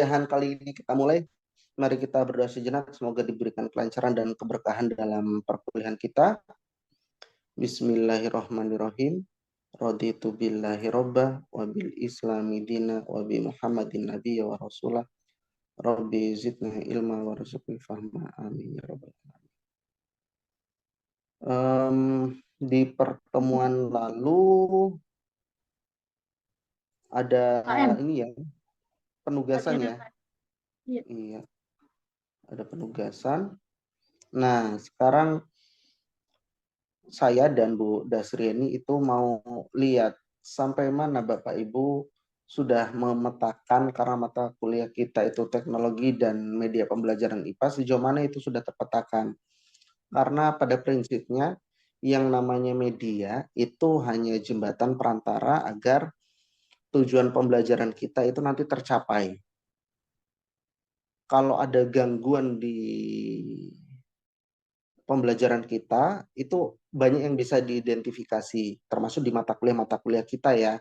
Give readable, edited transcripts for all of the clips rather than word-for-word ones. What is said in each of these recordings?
perkuliahan kali ini kita mulai. Mari kita berdoa sejenak, semoga diberikan kelancaran dan keberkahan dalam perkuliahan kita. Bismillahirrahmanirrahim. Raditu billahi robba wa bil islami dina wa bi muhammadin nabiyya wa rasulah. Rabbi zidna ilma wa rizqi fahma. Amin ya rabbal alamin. Di pertemuan lalu ada ini ya, penugasan ya. Iya, ada penugasan. Nah, sekarang saya dan Bu Dasriani itu mau lihat sampai mana Bapak Ibu sudah memetakan, karena mata kuliah kita itu teknologi dan media pembelajaran IPA, sejauh mana itu sudah terpetakan. Karena pada prinsipnya yang namanya media itu hanya jembatan perantara agar tujuan pembelajaran kita itu nanti tercapai. Kalau ada gangguan di pembelajaran kita, itu banyak yang bisa diidentifikasi, termasuk di mata kuliah kita ya.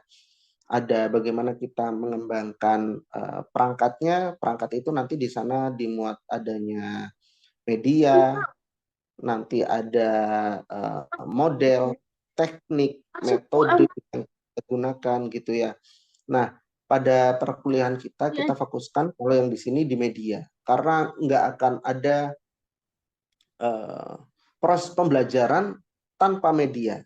Ada bagaimana kita mengembangkan perangkatnya, perangkat itu nanti di sana dimuat adanya media, nanti ada model, teknik, metode yang kita gunakan gitu ya. Nah, pada perkuliahan kita fokuskan kalau yang di sini di media, karena nggak akan ada proses pembelajaran tanpa media.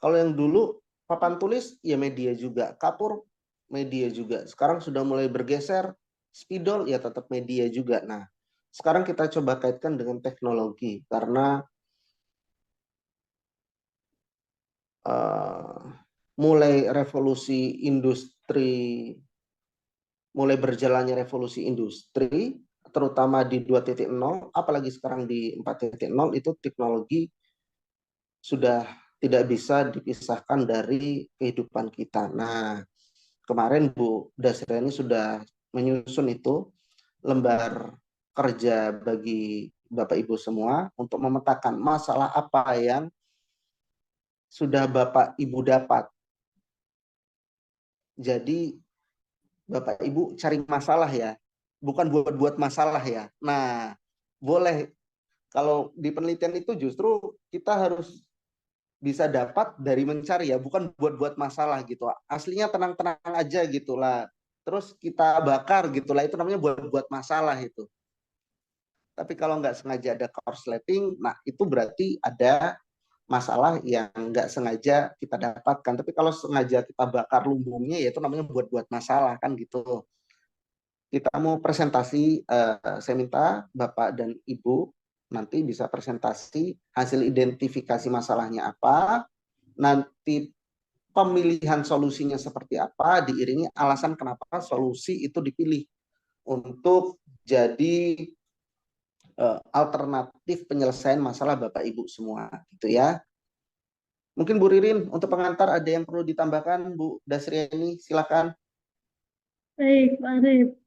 Kalau yang dulu papan tulis ya media juga, kapur media juga. Sekarang sudah mulai bergeser, spidol ya tetap media juga. Nah, sekarang kita coba kaitkan dengan teknologi karena mulai revolusi industri, mulai berjalannya revolusi industri, terutama di 2.0, apalagi sekarang di 4.0, itu teknologi sudah tidak bisa dipisahkan dari kehidupan kita. Nah, kemarin Bu Dasriani sudah menyusun itu lembar kerja bagi Bapak Ibu semua untuk memetakan masalah apa yang sudah Bapak Ibu dapat. Jadi Bapak Ibu cari masalah ya, bukan buat masalah ya. Nah, boleh kalau di penelitian itu justru kita harus bisa dapat dari mencari ya, bukan buat masalah gitu. Aslinya tenang-tenang aja gitulah. Terus kita bakar gitulah, itu namanya buat masalah itu. Tapi kalau nggak sengaja ada korsleting, nah itu berarti ada masalah yang nggak sengaja kita dapatkan. Tapi kalau sengaja kita bakar lumbungnya, ya itu namanya buat masalah kan gitu. Kita mau presentasi, saya minta Bapak dan Ibu nanti bisa presentasi hasil identifikasi masalahnya apa, nanti pemilihan solusinya seperti apa, diiringi alasan kenapa solusi itu dipilih untuk jadi alternatif penyelesaian masalah Bapak Ibu semua gitu ya. Mungkin Bu Ririn untuk pengantar ada yang perlu ditambahkan, Bu Dasriani silakan. Baik, Pak Arif.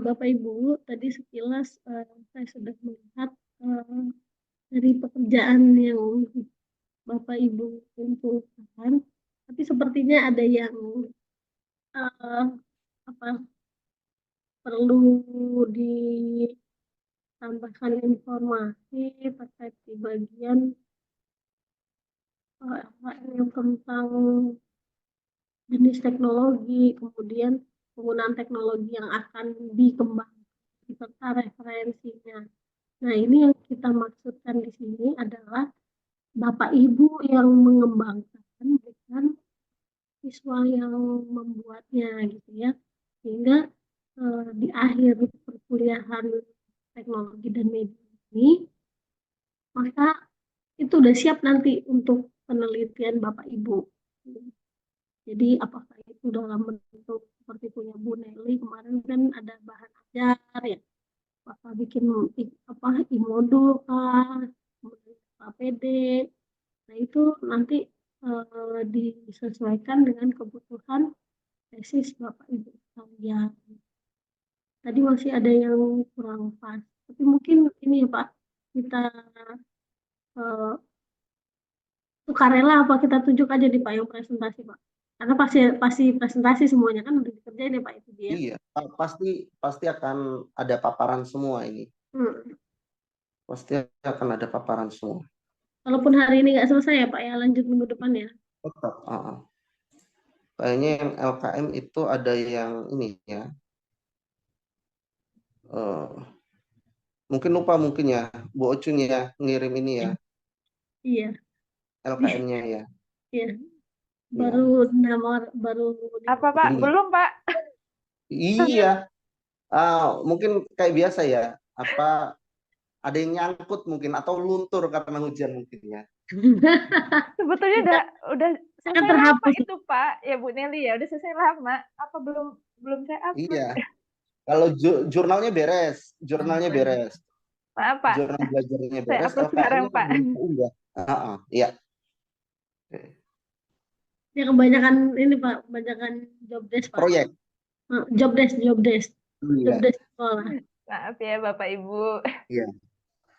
Bapak Ibu, tadi sekilas saya sudah melihat dari pekerjaan yang Bapak Ibu kumpulkan, tapi sepertinya ada yang apa perlu ditambahkan informasi terkait di bagian yang tentang jenis teknologi, kemudian penggunaan teknologi yang akan dikembangkan serta referensinya. Nah, ini yang kita maksudkan di sini adalah Bapak Ibu yang mengembangkan, bukan siswa yang membuatnya gitu ya. Sehingga di akhir perkuliahan teknologi dan media ini, maka itu udah siap nanti untuk penelitian Bapak Ibu. Jadi apakah itu dalam bentuk seperti punya Bu Nelly kemarin kan ada bahan ajar ya, apakah bikin e-modul kah, APD. Nah itu nanti disesuaikan dengan kebutuhan tesis Bapak Ibu sekalian. Tadi masih ada yang kurang pas, tapi mungkin ini ya Pak, kita sukarela apa kita tunjuk aja di Pak yang presentasi Pak. Karena pasti pasti presentasi semuanya kan udah dikerjain ya Pak itu dia. Iya, pasti pasti akan ada paparan semua ini. Hmm. Pasti akan ada paparan semua. Walaupun hari ini nggak selesai ya Pak ya, lanjut minggu depan ya. Tetap. Kayaknya yang LKM itu ada yang ini ya. eh, Mungkin lupa mungkin ya, Bu Ocun ya ngirim ini ya Iya, LKM-nya ya. iya. Baru Iya. nomor baru Apa Pak? Iya. Belum Pak. Iya. Mungkin kayak biasa ya. Apa ada yang nyangkut mungkin atau luntur karena hujan mungkin ya. Sebetulnya Enggak, udah saya selesai lama terhapus. itu Pak. Ya Bu Nelly ya, udah selesai lama. Apa belum belum saya upload? Iya. Kalau jurnalnya beres, jurnalnya beres, Maaf Pak, jurnal belajarnya saya beres, upload sekarang LKM-nya Pak. belum unggah. Iya. Ya kebanyakan ini Pak, kebanyakan job desk Pak. Proyek. Job desk, job desk. Job Iya. desk sekolah. Maaf ya Bapak Ibu. Iya.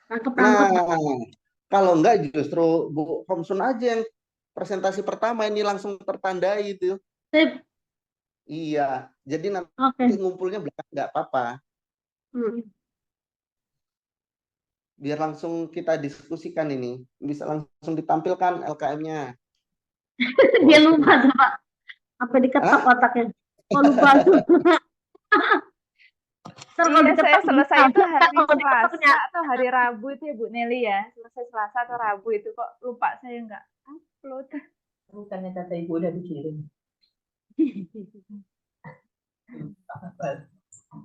Tangkep-tangkep Pak. Nah, kalau enggak justru Bu Homsun aja yang presentasi pertama ini langsung tertandai itu. Sip. Iya, jadi nanti Oke. ngumpulnya belakang nggak apa-apa. Hmm. Biar langsung kita diskusikan ini. Bisa langsung ditampilkan LKM-nya. Dia Bos. lupa tuh Pak. Apa diketok Hah? otaknya. Oh lupa. Ntar kalau Iya, saya diketok selesai bisa. itu hari Kalau Selasa diketoknya. atau hari Rabu itu ya Bu Nelly ya. Selesai Selasa atau Rabu itu kok lupa saya nggak upload. Bukannya kata ibu udah dikirim.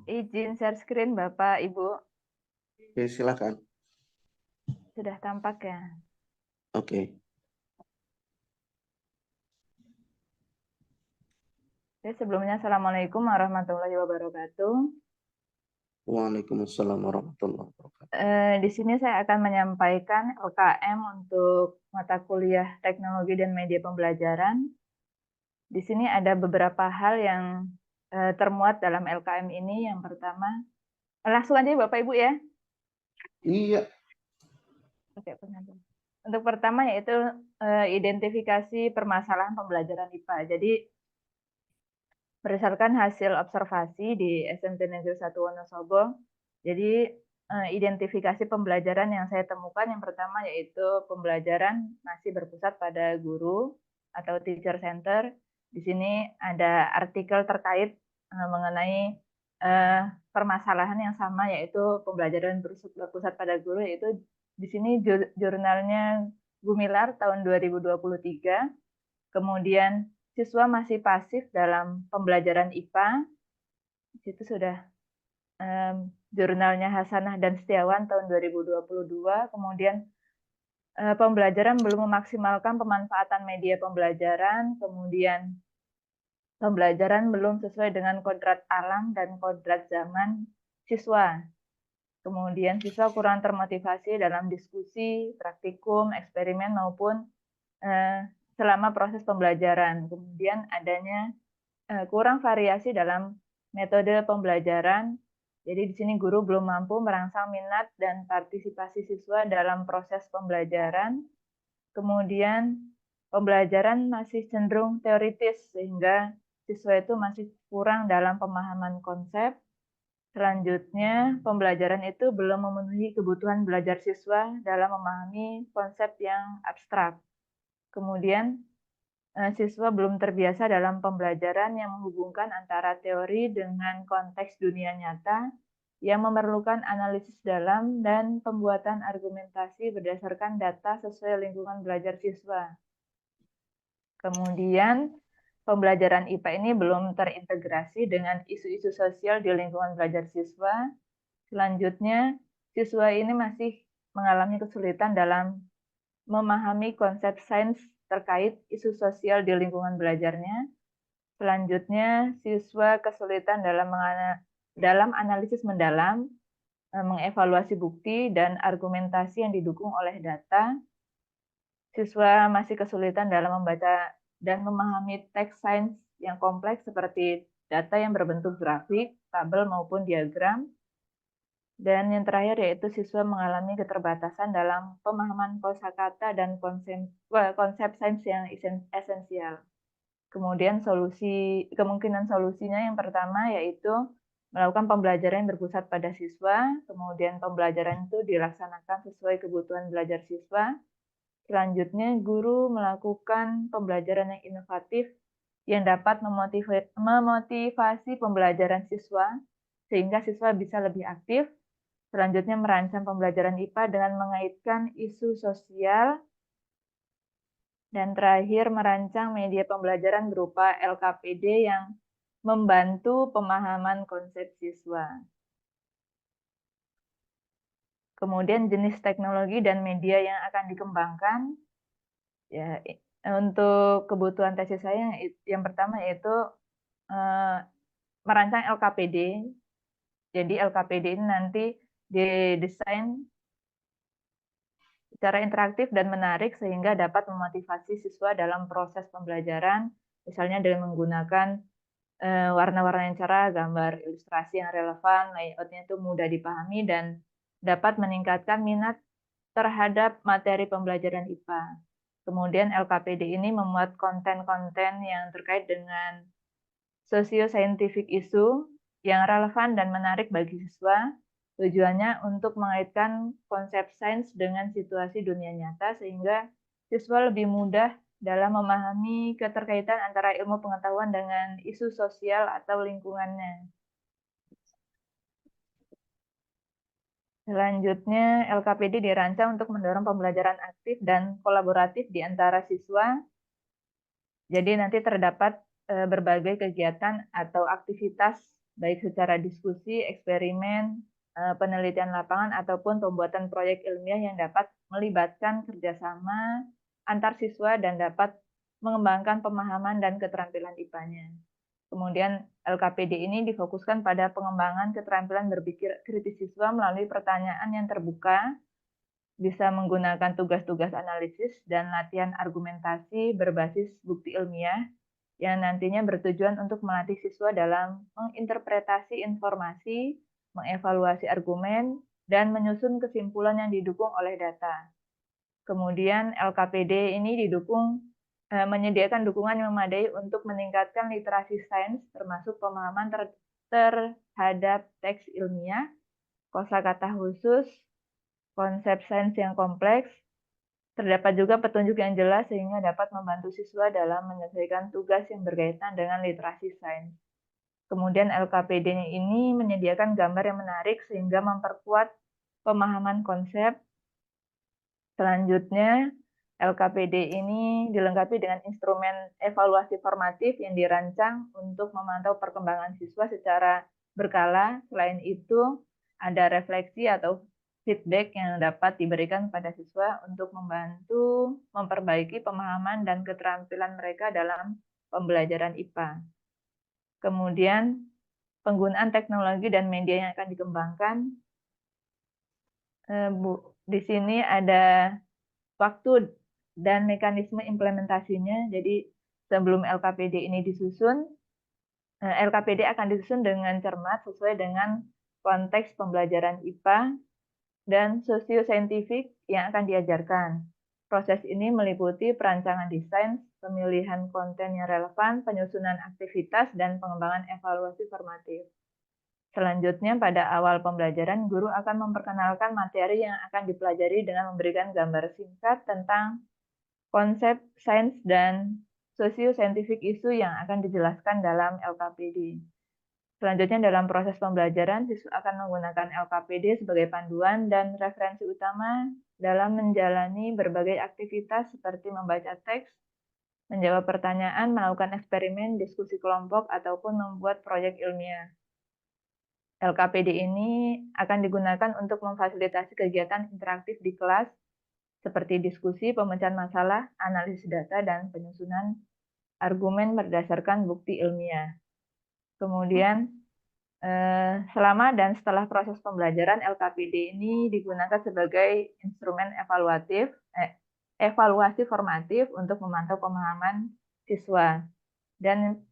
Izin share screen Bapak Ibu. Oke, silakan. Sudah tampak ya. Oke. Oke, sebelumnya Assalamualaikum warahmatullahi wabarakatuh. Waalaikumsalam warahmatullahi wabarakatuh. Di sini saya akan menyampaikan LKM untuk mata kuliah teknologi dan media pembelajaran. Di sini ada beberapa hal yang termuat dalam LKM ini. Yang pertama, langsung aja Bapak Ibu ya. Iya. Oke, untuk pertama yaitu identifikasi permasalahan pembelajaran IPA. Jadi berdasarkan hasil observasi di SMT Negeri 1 Wonosobo, jadi identifikasi pembelajaran yang saya temukan yang pertama yaitu pembelajaran masih berpusat pada guru atau teacher center. Di sini ada artikel terkait mengenai permasalahan yang sama yaitu pembelajaran berpusat pada guru, yaitu di sini jurnalnya Gumilar tahun 2023. Kemudian siswa masih pasif dalam pembelajaran IPA. Di situ sudah jurnalnya Hasanah dan Setiawan tahun 2022. Kemudian pembelajaran belum memaksimalkan pemanfaatan media pembelajaran. Kemudian pembelajaran belum sesuai dengan kodrat alam dan kodrat zaman siswa. Kemudian siswa kurang termotivasi dalam diskusi, praktikum, eksperimen maupun selama proses pembelajaran. Kemudian adanya kurang variasi dalam metode pembelajaran. Jadi di sini guru belum mampu merangsang minat dan partisipasi siswa dalam proses pembelajaran. Kemudian pembelajaran masih cenderung teoritis sehingga siswa itu masih kurang dalam pemahaman konsep. Selanjutnya, pembelajaran itu belum memenuhi kebutuhan belajar siswa dalam memahami konsep yang abstrak. Kemudian, siswa belum terbiasa dalam pembelajaran yang menghubungkan antara teori dengan konteks dunia nyata yang memerlukan analisis dalam dan pembuatan argumentasi berdasarkan data sesuai lingkungan belajar siswa. Kemudian, pembelajaran IPA ini belum terintegrasi dengan isu-isu sosial di lingkungan belajar siswa. Selanjutnya, siswa ini masih mengalami kesulitan dalam memahami konsep sains terkait isu sosial di lingkungan belajarnya. Selanjutnya, siswa kesulitan dalam analisis mendalam, mengevaluasi bukti dan argumentasi yang didukung oleh data. Siswa masih kesulitan dalam membaca dan memahami teks sains yang kompleks seperti data yang berbentuk grafik, tabel maupun diagram. Dan yang terakhir yaitu siswa mengalami keterbatasan dalam pemahaman kosakata dan konsep sains yang esensial. Kemudian kemungkinan solusinya yang pertama yaitu melakukan pembelajaran yang berpusat pada siswa, kemudian pembelajaran itu dilaksanakan sesuai kebutuhan belajar siswa. Selanjutnya, guru melakukan pembelajaran yang inovatif yang dapat memotivasi pembelajaran siswa, sehingga siswa bisa lebih aktif. Selanjutnya, merancang pembelajaran IPA dengan mengaitkan isu sosial. Dan terakhir, merancang media pembelajaran berupa LKPD yang membantu pemahaman konsep siswa. Kemudian jenis teknologi dan media yang akan dikembangkan. Ya, untuk kebutuhan tesis saya yang pertama yaitu merancang LKPD. Jadi LKPD ini nanti didesain secara interaktif dan menarik sehingga dapat memotivasi siswa dalam proses pembelajaran, misalnya dengan menggunakan warna-warna yang cerah, gambar ilustrasi yang relevan, layoutnya itu mudah dipahami dan dapat meningkatkan minat terhadap materi pembelajaran IPA. Kemudian LKPD ini memuat konten-konten yang terkait dengan socio-scientific issue yang relevan dan menarik bagi siswa. Tujuannya untuk mengaitkan konsep sains dengan situasi dunia nyata sehingga siswa lebih mudah dalam memahami keterkaitan antara ilmu pengetahuan dengan isu sosial atau lingkungannya. Selanjutnya, LKPD dirancang untuk mendorong pembelajaran aktif dan kolaboratif di antara siswa. Jadi nanti terdapat berbagai kegiatan atau aktivitas, baik secara diskusi, eksperimen, penelitian lapangan, ataupun pembuatan proyek ilmiah yang dapat melibatkan kerjasama antar siswa dan dapat mengembangkan pemahaman dan keterampilan IPA-nya. Kemudian LKPD ini difokuskan pada pengembangan keterampilan berpikir kritis siswa melalui pertanyaan yang terbuka, bisa menggunakan tugas-tugas analisis dan latihan argumentasi berbasis bukti ilmiah yang nantinya bertujuan untuk melatih siswa dalam menginterpretasi informasi, mengevaluasi argumen, dan menyusun kesimpulan yang didukung oleh data. Kemudian LKPD ini menyediakan dukungan yang memadai untuk meningkatkan literasi sains termasuk pemahaman terhadap teks ilmiah, kosakata khusus, konsep sains yang kompleks. Terdapat juga petunjuk yang jelas sehingga dapat membantu siswa dalam menyelesaikan tugas yang berkaitan dengan literasi sains. Kemudian LKPD ini menyediakan gambar yang menarik sehingga memperkuat pemahaman konsep. Selanjutnya, LKPD ini dilengkapi dengan instrumen evaluasi formatif yang dirancang untuk memantau perkembangan siswa secara berkala. Selain itu, ada refleksi atau feedback yang dapat diberikan pada siswa untuk membantu memperbaiki pemahaman dan keterampilan mereka dalam pembelajaran IPA. Kemudian, penggunaan teknologi dan media yang akan dikembangkan. Di sini ada waktu dan mekanisme implementasinya. Jadi sebelum LKPD ini disusun, LKPD akan disusun dengan cermat sesuai dengan konteks pembelajaran IPA dan sosio-saintifik yang akan diajarkan. Proses ini meliputi perancangan desain, pemilihan konten yang relevan, penyusunan aktivitas, dan pengembangan evaluasi formatif. Selanjutnya, pada awal pembelajaran, guru akan memperkenalkan materi yang akan dipelajari dengan memberikan gambar singkat tentang konsep sains dan sosio-scientific issue yang akan dijelaskan dalam LKPD. Selanjutnya, dalam proses pembelajaran, siswa akan menggunakan LKPD sebagai panduan dan referensi utama dalam menjalani berbagai aktivitas seperti membaca teks, menjawab pertanyaan, melakukan eksperimen, diskusi kelompok, ataupun membuat proyek ilmiah. LKPD ini akan digunakan untuk memfasilitasi kegiatan interaktif di kelas seperti diskusi, pemecahan masalah, analisis data, dan penyusunan argumen berdasarkan bukti ilmiah. Kemudian, selama dan setelah proses pembelajaran, LKPD ini digunakan sebagai instrumen evaluasi formatif untuk memantau pemahaman siswa. Dan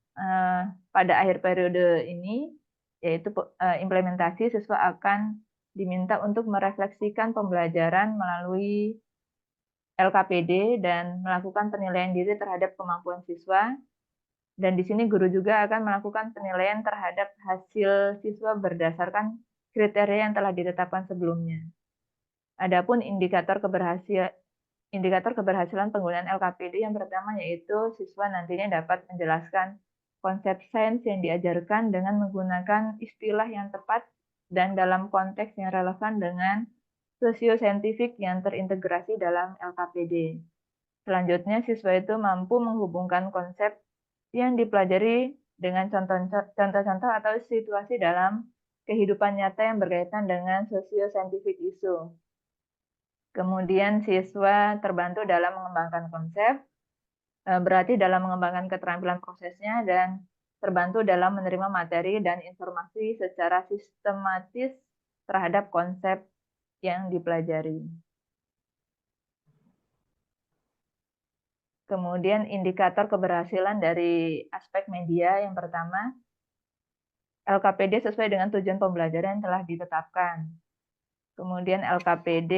pada akhir periode ini, yaitu implementasi, siswa akan diminta untuk merefleksikan pembelajaran melalui LKPD dan melakukan penilaian diri terhadap kemampuan siswa. Dan di sini guru juga akan melakukan penilaian terhadap hasil siswa berdasarkan kriteria yang telah ditetapkan sebelumnya. Adapun indikator keberhasilan penggunaan LKPD yang pertama yaitu siswa nantinya dapat menjelaskan konsep sains yang diajarkan dengan menggunakan istilah yang tepat dan dalam konteks yang relevan dengan sosiosaintifik yang terintegrasi dalam LKPD. Selanjutnya, siswa itu mampu menghubungkan konsep yang dipelajari dengan contoh-contoh atau situasi dalam kehidupan nyata yang berkaitan dengan sosiosaintifik isu. Kemudian siswa terbantu dalam mengembangkan konsep, berarti dalam mengembangkan keterampilan prosesnya dan terbantu dalam menerima materi dan informasi secara sistematis terhadap konsep yang dipelajari. Kemudian indikator keberhasilan dari aspek media yang pertama, LKPD sesuai dengan tujuan pembelajaran yang telah ditetapkan. Kemudian LKPD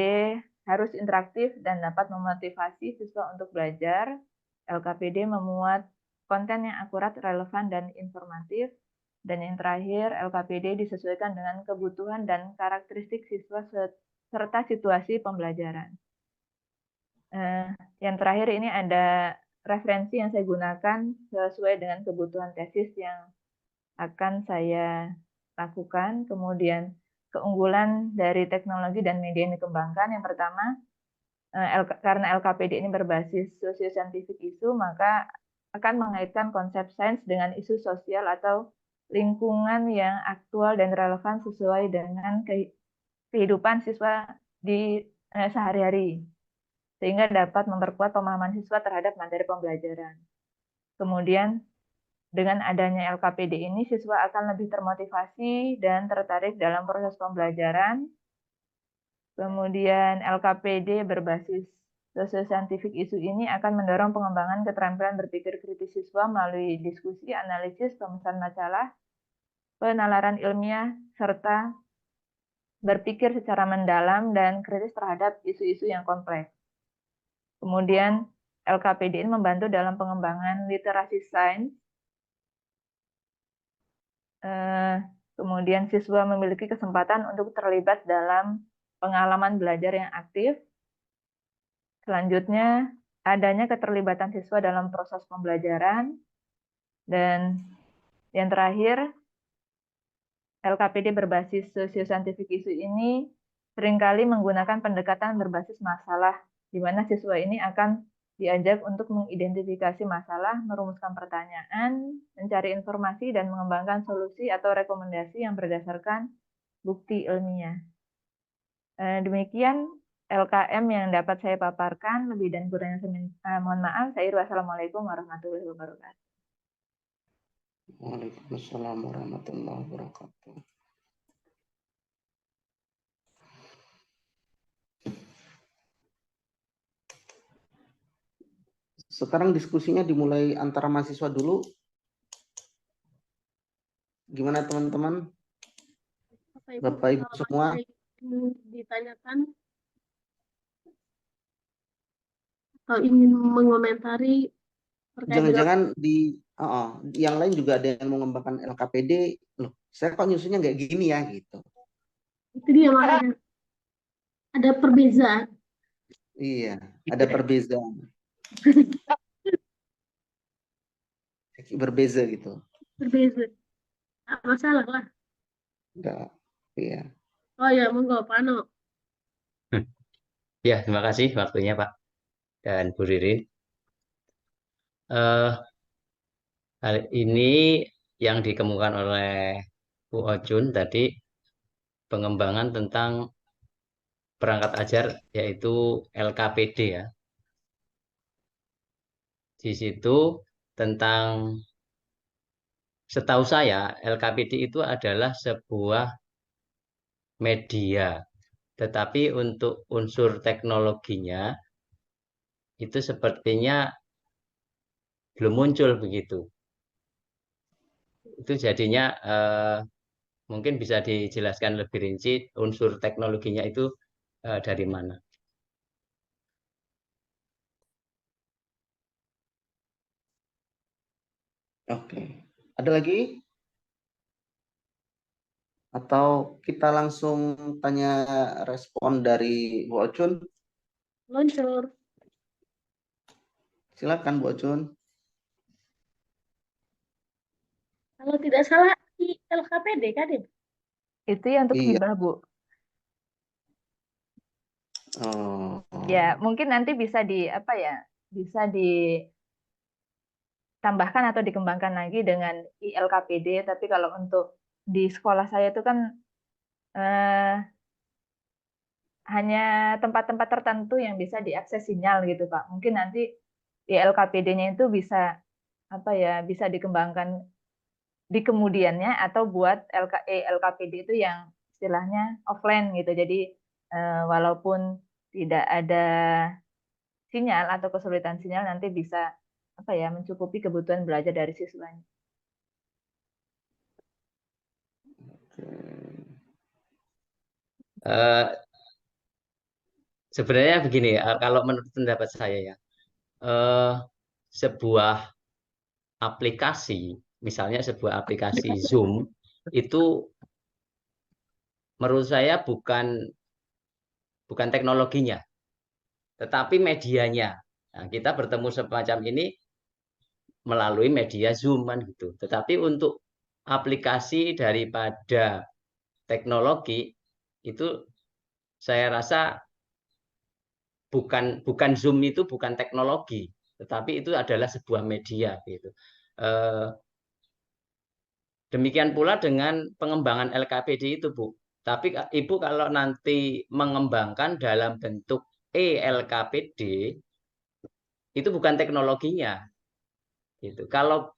harus interaktif dan dapat memotivasi siswa untuk belajar. LKPD memuat konten yang akurat, relevan, dan informatif. Dan yang terakhir, LKPD disesuaikan dengan kebutuhan dan karakteristik siswa serta situasi pembelajaran. Yang terakhir ini ada referensi yang saya gunakan sesuai dengan kebutuhan tesis yang akan saya lakukan. Kemudian keunggulan dari teknologi dan media yang dikembangkan. Yang pertama, karena LKPD ini berbasis sosiosaintifik isu, maka akan mengaitkan konsep sains dengan isu sosial atau lingkungan yang aktual dan relevan sesuai dengan kehidupan siswa di sehari-hari, sehingga dapat memperkuat pemahaman siswa terhadap materi pembelajaran. Kemudian, dengan adanya LKPD ini, siswa akan lebih termotivasi dan tertarik dalam proses pembelajaran. Kemudian, LKPD berbasis sosiosaintifik isu ini akan mendorong pengembangan keterampilan berpikir kritis siswa melalui diskusi, analisis, pemecahan masalah, penalaran ilmiah, serta berpikir secara mendalam dan kritis terhadap isu-isu yang kompleks. Kemudian LKPD ini membantu dalam pengembangan literasi sains. Kemudian siswa memiliki kesempatan untuk terlibat dalam pengalaman belajar yang aktif. Selanjutnya, adanya keterlibatan siswa dalam proses pembelajaran. Dan yang terakhir, LKPD berbasis sosiosaintifik isu ini seringkali menggunakan pendekatan berbasis masalah, di mana siswa ini akan diajak untuk mengidentifikasi masalah, merumuskan pertanyaan, mencari informasi, dan mengembangkan solusi atau rekomendasi yang berdasarkan bukti ilmiah. Demikian LKM yang dapat saya paparkan. Lebih dan kurangnya mohon maaf. Wassalamualaikum warahmatullahi wabarakatuh. Waalaikumsalam warahmatullahi wabarakatuh. Sekarang diskusinya dimulai antara mahasiswa dulu. Gimana teman-teman? Bapak Ibu semua? Ditanyakan atau ingin mengomentari terkait Jangan-jangan di yang lain juga ada yang mengembangkan LKPD. Loh, saya kok nyusunnya nggak gini ya gitu. itu dia makanya ada perbedaan. Iya, ada perbedaan. Berbeza gitu. Berbeda. Nggak masalah lah. Enggak. Iya. Oh ya, monggo Pak Ano. Ya, terima kasih waktunya Pak dan Bu Ririn. Hal ini yang dikemukakan oleh Bu Ojun tadi, pengembangan tentang perangkat ajar yaitu LKPD ya. Di situ tentang, setahu saya LKPD itu adalah sebuah media, tetapi untuk unsur teknologinya itu sepertinya belum muncul begitu. Itu jadinya mungkin bisa dijelaskan lebih rinci unsur teknologinya itu dari mana. Oke. Ada lagi? Atau kita langsung tanya respon dari Bu Ocun? Luncur. Silakan Bu Ocun. Kalau tidak salah LKPD kan ya? Itu ya untuk Iya. hibah, Bu. Oh. Ya, mungkin nanti bisa bisa ditambahkan atau dikembangkan lagi dengan ILKPD. Tapi kalau untuk di sekolah saya itu kan hanya tempat-tempat tertentu yang bisa diakses sinyal gitu, Pak. Mungkin nanti ILKPD-nya itu bisa bisa dikembangkan di kemudiannya atau buat LKPD itu yang istilahnya offline gitu. Jadi walaupun tidak ada sinyal atau kesulitan sinyal nanti bisa mencukupi kebutuhan belajar dari siswanya. Eh, Sebenarnya begini ya, kalau menurut pendapat saya ya, sebuah aplikasi, misalnya sebuah aplikasi Zoom, itu menurut saya bukan teknologinya, tetapi medianya. Nah, kita bertemu semacam ini melalui media Zoom kan gitu. Tetapi untuk aplikasi daripada teknologi itu saya rasa bukan Zoom itu bukan teknologi, tetapi itu adalah sebuah media gitu. Demikian pula dengan pengembangan LKPD itu, Bu. Tapi Ibu kalau nanti mengembangkan dalam bentuk ELKPD itu bukan teknologinya gitu. Kalau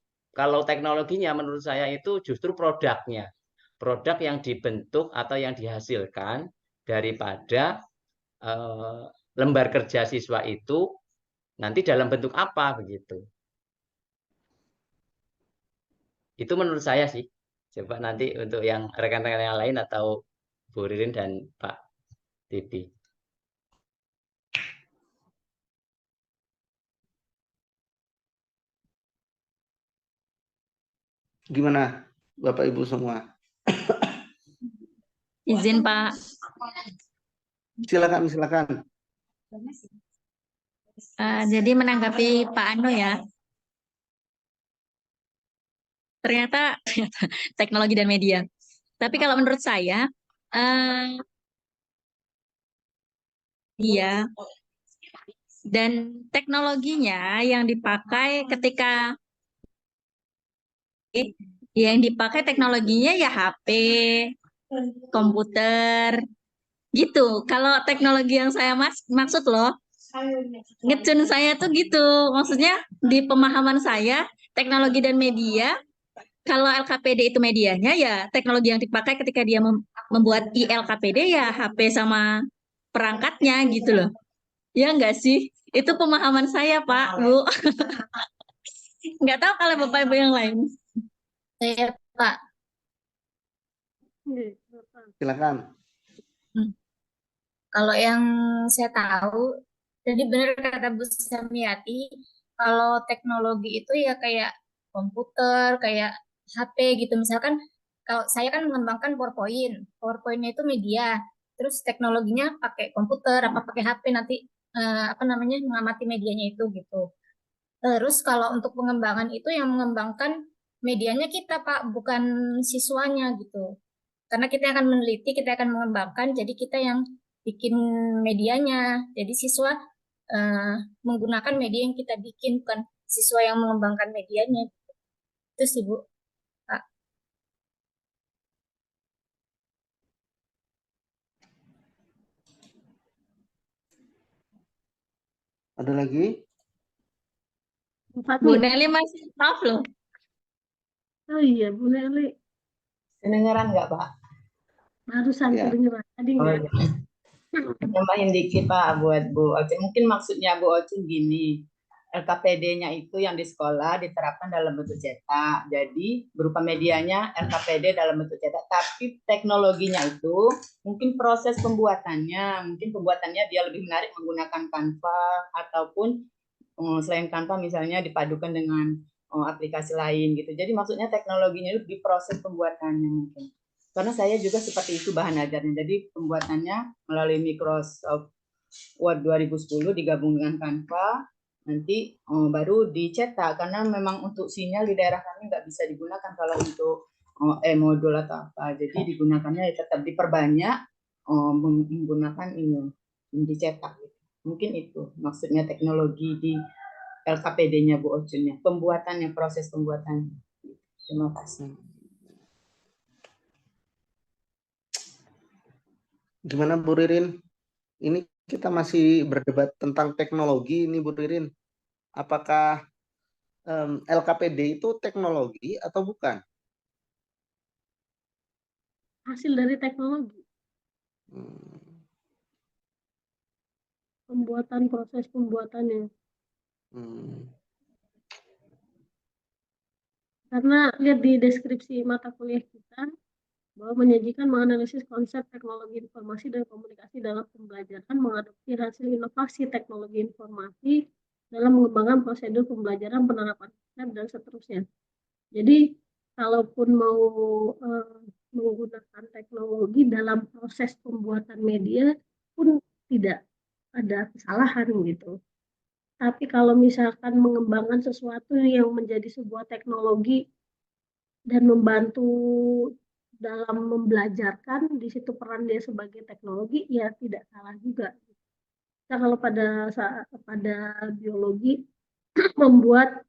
teknologinya menurut saya itu justru produknya. Produk yang dibentuk atau yang dihasilkan daripada lembar kerja siswa itu nanti dalam bentuk apa begitu. Itu menurut saya sih. Coba nanti untuk yang rekan-rekan yang lain atau Bu Ririn dan Pak Tipi. Gimana Bapak Ibu semua? Izin Pak. Silakan. Jadi menanggapi Pak Ano ya, ternyata teknologi dan media. Tapi kalau menurut saya, dia dan teknologinya yang dipakai teknologinya ya HP, komputer, gitu. Kalau teknologi yang saya maksud loh, ngecun saya tuh gitu. Maksudnya di pemahaman saya, teknologi dan media, kalau LKPD itu medianya ya teknologi yang dipakai ketika dia membuat ILKPD ya HP sama perangkatnya gitu loh. Ya enggak sih? Itu pemahaman saya, Pak, Bu. Enggak tahu kalau Bapak Ibu yang lain. Saya Pak, Silakan. kalau yang saya tahu, jadi benar kata Bu Samiati, kalau teknologi itu ya kayak komputer, kayak HP gitu. Misalkan kalau saya kan mengembangkan PowerPoint, PowerPoint-nya itu media, terus teknologinya pakai komputer, apa pakai HP nanti mengamati medianya itu gitu. Terus kalau untuk pengembangan itu yang mengembangkan medianya kita Pak, bukan siswanya gitu. Karena kita akan meneliti, kita akan mengembangkan, jadi kita yang bikin medianya. Jadi siswa menggunakan media yang kita bikin, bukan siswa yang mengembangkan medianya. Itu sih Bu. Pak. Ada lagi? Bu Nelly masih off loh. Oh iya, Bu Nelly. Kedengeran nggak, Pak? Barusan Ya. kedengeran. Tadi Oh, enggak. iya. Tambahin dikit, Pak, buat Bu Ocun. Mungkin maksudnya Bu Ocun gini, LKPD-nya itu yang di sekolah diterapkan dalam bentuk cetak. Jadi berupa medianya LKPD dalam bentuk cetak. Tapi teknologinya itu mungkin proses pembuatannya dia lebih menarik menggunakan Canva ataupun selain Canva misalnya dipadukan dengan aplikasi lain gitu. Jadi maksudnya teknologinya itu di proses pembuatannya mungkin. Karena saya juga seperti itu bahan ajarnya. Jadi pembuatannya melalui Microsoft Word 2010 digabung dengan Canva, nanti baru dicetak karena memang untuk sinyal di daerah kami nggak bisa digunakan kalau untuk modul atau apa. Jadi digunakannya tetap diperbanyak menggunakan ini dicetak. Mungkin itu maksudnya teknologi di LKPD-nya Bu Ocun ya, pembuatannya, proses pembuatannya. Terima kasih. Gimana Bu Ririn? Ini kita masih berdebat tentang teknologi ini Bu Ririn. Apakah LKPD itu teknologi atau bukan? Hasil dari teknologi. Pembuatan, proses pembuatannya. Karena lihat di deskripsi mata kuliah kita, bahwa menyajikan menganalisis konsep teknologi informasi dan komunikasi dalam pembelajaran, mengadopsi hasil inovasi teknologi informasi dalam mengembangkan prosedur pembelajaran, penerapan konsep, dan seterusnya. Jadi, kalaupun mau menggunakan teknologi dalam proses pembuatan media pun tidak ada kesalahan gitu. Tapi kalau misalkan mengembangkan sesuatu yang menjadi sebuah teknologi dan membantu dalam membelajarkan, di situ peran dia sebagai teknologi, ya tidak salah juga. Nah, kalau pada biologi membuat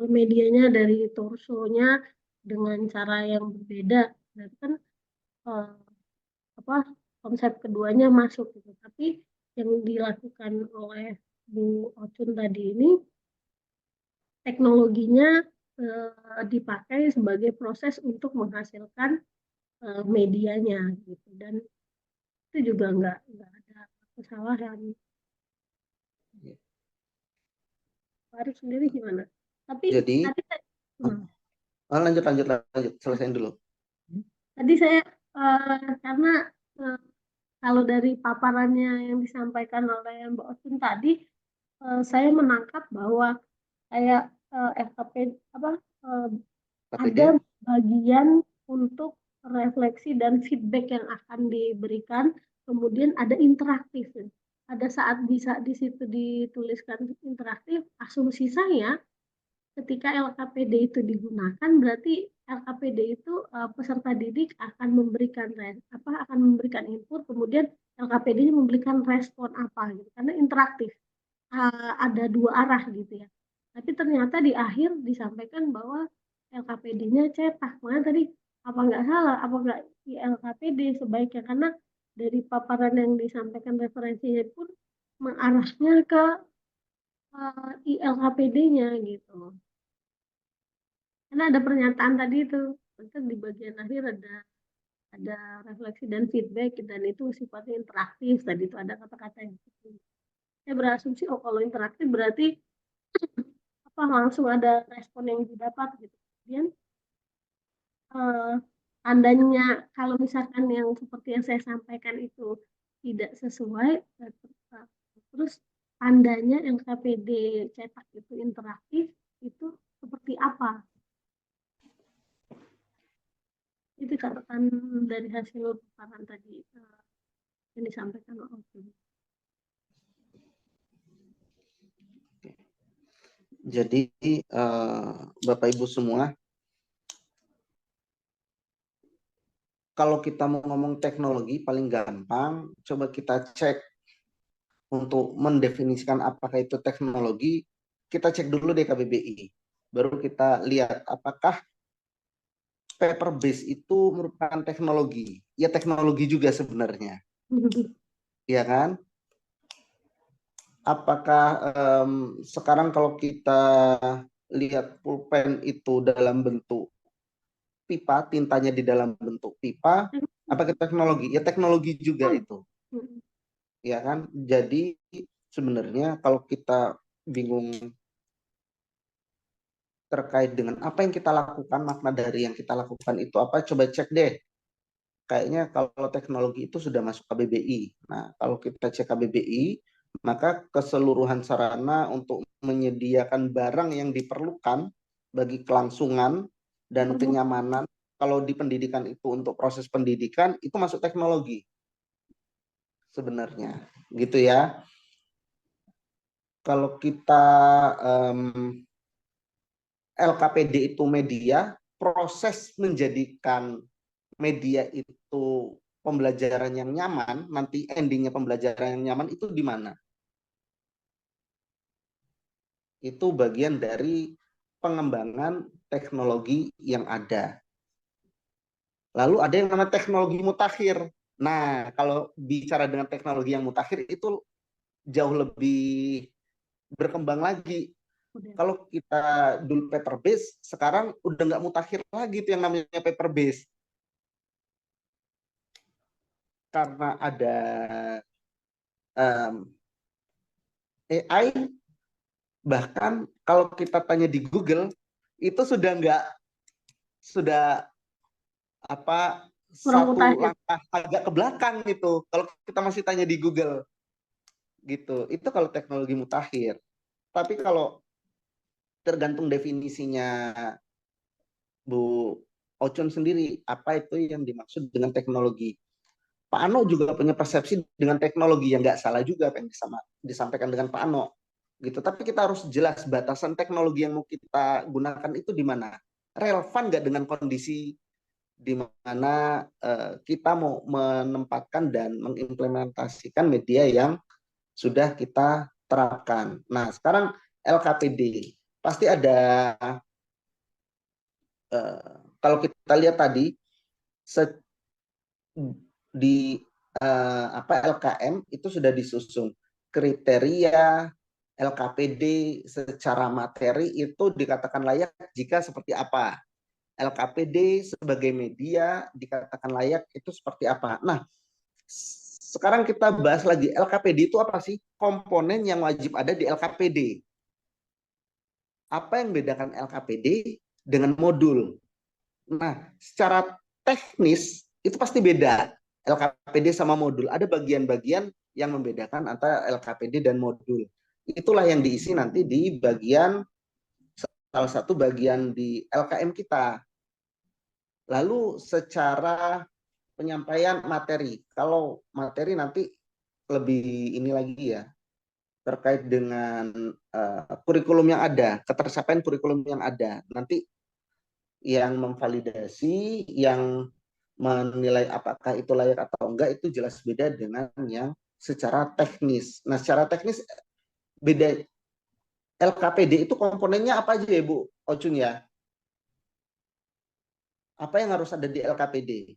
medianya dari torsonya dengan cara yang berbeda, berarti kan konsep keduanya masuk gitu. Tapi yang dilakukan oleh Bu Ocun tadi ini teknologinya dipakai sebagai proses untuk menghasilkan medianya gitu, dan itu juga nggak ada kesalahan. Farid sendiri gimana? Tapi jadi tadi lanjut selesaiin dulu. Tadi saya karena kalau dari paparannya yang disampaikan oleh Mbak Ocun tadi, saya menangkap bahwa kayak FKP ada bagian untuk refleksi dan feedback yang akan diberikan, kemudian ada interaktif. Pada saat bisa di situ dituliskan interaktif, asumsi saya ketika LKPD itu digunakan berarti LKPD itu peserta didik akan memberikan input, kemudian LKPD-nya memberikan respon apa gitu, karena interaktif, ada dua arah gitu ya. Tapi ternyata di akhir disampaikan bahwa LKPD-nya cetak. Makanya tadi apa nggak salah, apa nggak LKPD sebaiknya, karena dari paparan yang disampaikan referensinya pun mengarahnya ke LKPD-nya gitu. Karena ada pernyataan tadi itu, di bagian akhir ada refleksi dan feedback, dan itu sifatnya interaktif. Tadi itu ada kata-kata yang gitu. Saya berasumsi kalau interaktif berarti langsung ada respon yang didapat gitu. Kemudian tandanya kalau misalkan yang seperti yang saya sampaikan itu tidak sesuai, terus tandanya LKPD cetak itu interaktif, itu seperti apa? Itu catatan dari hasil paparan tadi yang disampaikan oleh Ocun. Jadi Bapak Ibu semua, kalau kita mau ngomong teknologi paling gampang, coba kita cek untuk mendefinisikan apakah itu teknologi, kita cek dulu deh KBBI. Baru kita lihat apakah paper base itu merupakan teknologi. Ya teknologi juga sebenarnya. Ya kan? Apakah sekarang kalau kita lihat pulpen itu dalam bentuk pipa, tintanya di dalam bentuk pipa, apakah teknologi? Ya teknologi juga itu. Ya kan? Jadi sebenarnya kalau kita bingung terkait dengan apa yang kita lakukan, makna dari yang kita lakukan itu apa, coba cek deh. Kayaknya kalau teknologi itu sudah masuk KBBI. Nah, kalau kita cek KBBI, maka keseluruhan sarana untuk menyediakan barang yang diperlukan bagi kelangsungan dan kenyamanan, kalau di pendidikan itu untuk proses pendidikan, itu masuk teknologi sebenarnya, gitu ya. Kalau kita LKPD itu media, proses menjadikan media itu pembelajaran yang nyaman, nanti endingnya pembelajaran yang nyaman itu di mana? Itu bagian dari pengembangan teknologi yang ada. Lalu ada yang namanya teknologi mutakhir. Nah, kalau bicara dengan teknologi yang mutakhir itu jauh lebih berkembang lagi. Kalau kita dulu paper base, sekarang udah nggak mutakhir lagi itu yang namanya paper base. Karena ada AI, bahkan kalau kita tanya di Google, itu sudah satu langkah agak ke belakang gitu. Kalau kita masih tanya di Google, gitu. Itu kalau teknologi mutakhir. Tapi kalau tergantung definisinya Bu Ocun sendiri, apa itu yang dimaksud dengan teknologi? Pak Ano juga punya persepsi dengan teknologi yang nggak salah juga apa yang disampaikan dengan Pak Ano, gitu. Tapi kita harus jelas batasan teknologi yang mau kita gunakan itu di mana, relevan nggak dengan kondisi di mana kita mau menempatkan dan mengimplementasikan media yang sudah kita terapkan. Nah, sekarang LKPD pasti ada. Kalau kita lihat tadi di LKM itu sudah disusun kriteria LKPD secara materi itu dikatakan layak jika seperti apa. LKPD sebagai media dikatakan layak itu seperti apa. Nah, sekarang kita bahas lagi LKPD itu apa sih? Komponen yang wajib ada di LKPD. Apa yang membedakan LKPD dengan modul? Nah, secara teknis itu pasti beda. LKPD sama modul. Ada bagian-bagian yang membedakan antara LKPD dan modul. Itulah yang diisi nanti di bagian, salah satu bagian di LKM kita. Lalu secara penyampaian materi. Kalau materi nanti lebih ini lagi ya, terkait dengan kurikulum yang ada, ketersapaian kurikulum yang ada. Nanti yang memvalidasi, yang menilai apakah itu layak atau enggak itu jelas beda dengan yang secara teknis. Nah, secara teknis beda. LKPD itu komponennya apa aja ya Bu Ocun ya? Apa yang harus ada di LKPD?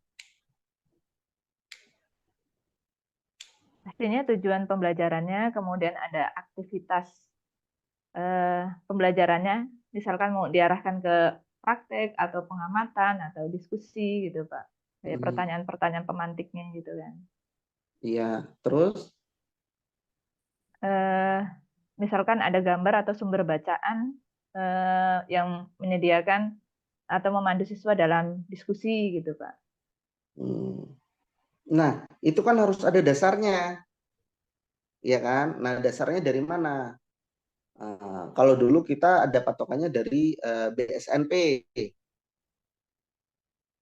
Pastinya tujuan pembelajarannya, kemudian ada aktivitas pembelajarannya, misalkan mau diarahkan ke praktek atau pengamatan atau diskusi gitu Pak. Kayak pertanyaan-pertanyaan pemantiknya gitu kan. Iya, terus? Misalkan ada gambar atau sumber bacaan yang menyediakan atau memandu siswa dalam diskusi gitu Pak. Nah, itu kan harus ada dasarnya, ya kan? Nah, dasarnya dari mana? Kalau dulu kita ada patokannya dari BSNP.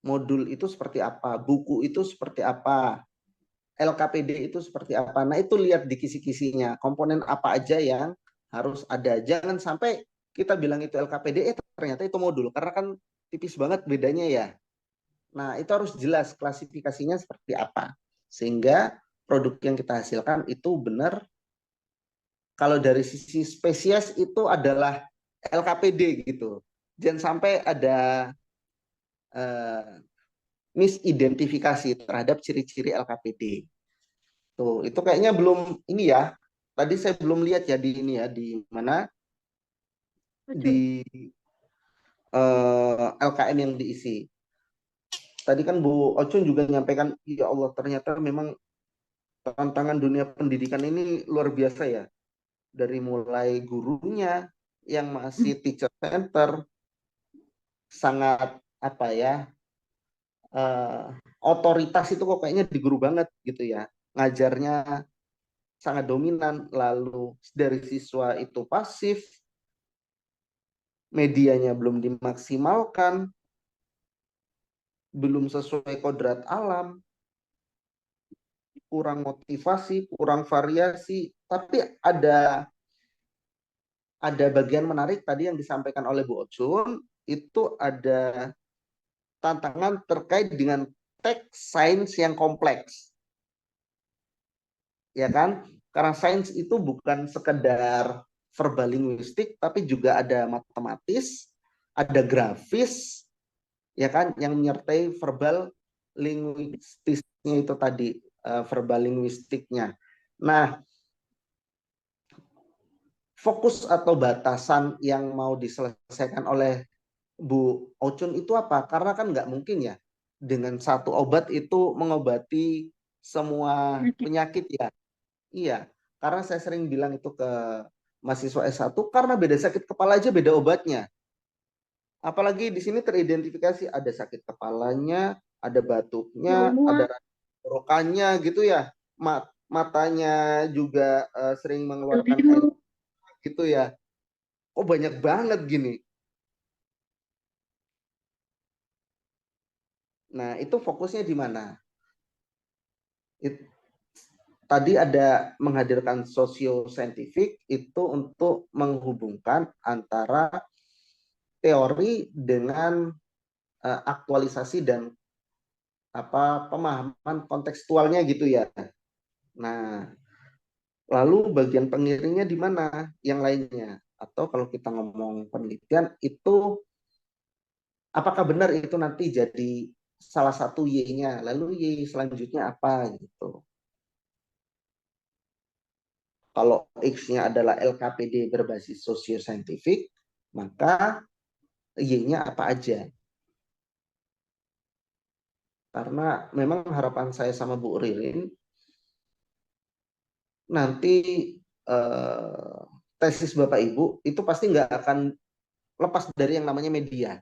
Modul itu seperti apa? Buku itu seperti apa? LKPD itu seperti apa? Nah, itu lihat di kisi-kisinya. Komponen apa aja yang harus ada. Jangan sampai kita bilang itu LKPD, ternyata itu modul. Karena kan tipis banget bedanya ya. Nah, itu harus jelas klasifikasinya seperti apa. Sehingga produk yang kita hasilkan itu benar. Kalau dari sisi spesies itu adalah LKPD gitu. Jangan sampai ada misidentifikasi terhadap ciri-ciri LKPD. Tuh, itu kayaknya belum ini ya. Tadi saya belum lihat ya di ini ya, di mana di LKM yang diisi. Tadi kan Bu Ocun juga menyampaikan, ya Allah ternyata memang tantangan dunia pendidikan ini luar biasa ya. Dari mulai gurunya yang masih teacher center, sangat apa ya, otoritas itu kok kayaknya di guru banget gitu ya. Ngajarnya sangat dominan, lalu dari siswa itu pasif, medianya belum dimaksimalkan, belum sesuai kodrat alam, kurang motivasi, kurang variasi. Tapi ada bagian menarik tadi yang disampaikan oleh Bu Ocun, itu ada tantangan terkait dengan teks sains yang kompleks. Ya kan? Karena sains itu bukan sekedar verbal linguistik, tapi juga ada matematis, ada grafis, ya kan, yang menyertai verbal linguistiknya itu tadi, verbal linguistiknya. Nah, fokus atau batasan yang mau diselesaikan oleh Bu Ocun itu apa? Karena kan nggak mungkin ya dengan satu obat itu mengobati semua penyakit ya. Iya, karena saya sering bilang itu ke mahasiswa S1, karena beda sakit kepala aja beda obatnya. Apalagi di sini teridentifikasi ada sakit kepalanya, ada batuknya, ada tenggorokannya gitu ya. Matanya juga sering mengeluarkan air gitu ya. Oh banyak banget gini. Nah, itu fokusnya di mana? Tadi ada menghadirkan sosio-saintifik itu untuk menghubungkan antara teori dengan aktualisasi dan pemahaman kontekstualnya gitu ya. Nah, lalu bagian pengiringnya di mana? Yang lainnya? Atau kalau kita ngomong penelitian itu apakah benar itu nanti jadi salah satu Y-nya, lalu Y selanjutnya apa gitu. Kalau X-nya adalah LKPD berbasis sosio-saintifik, maka Y-nya apa aja. Karena memang harapan saya sama Bu Ririn, nanti tesis Bapak Ibu itu pasti nggak akan lepas dari yang namanya media.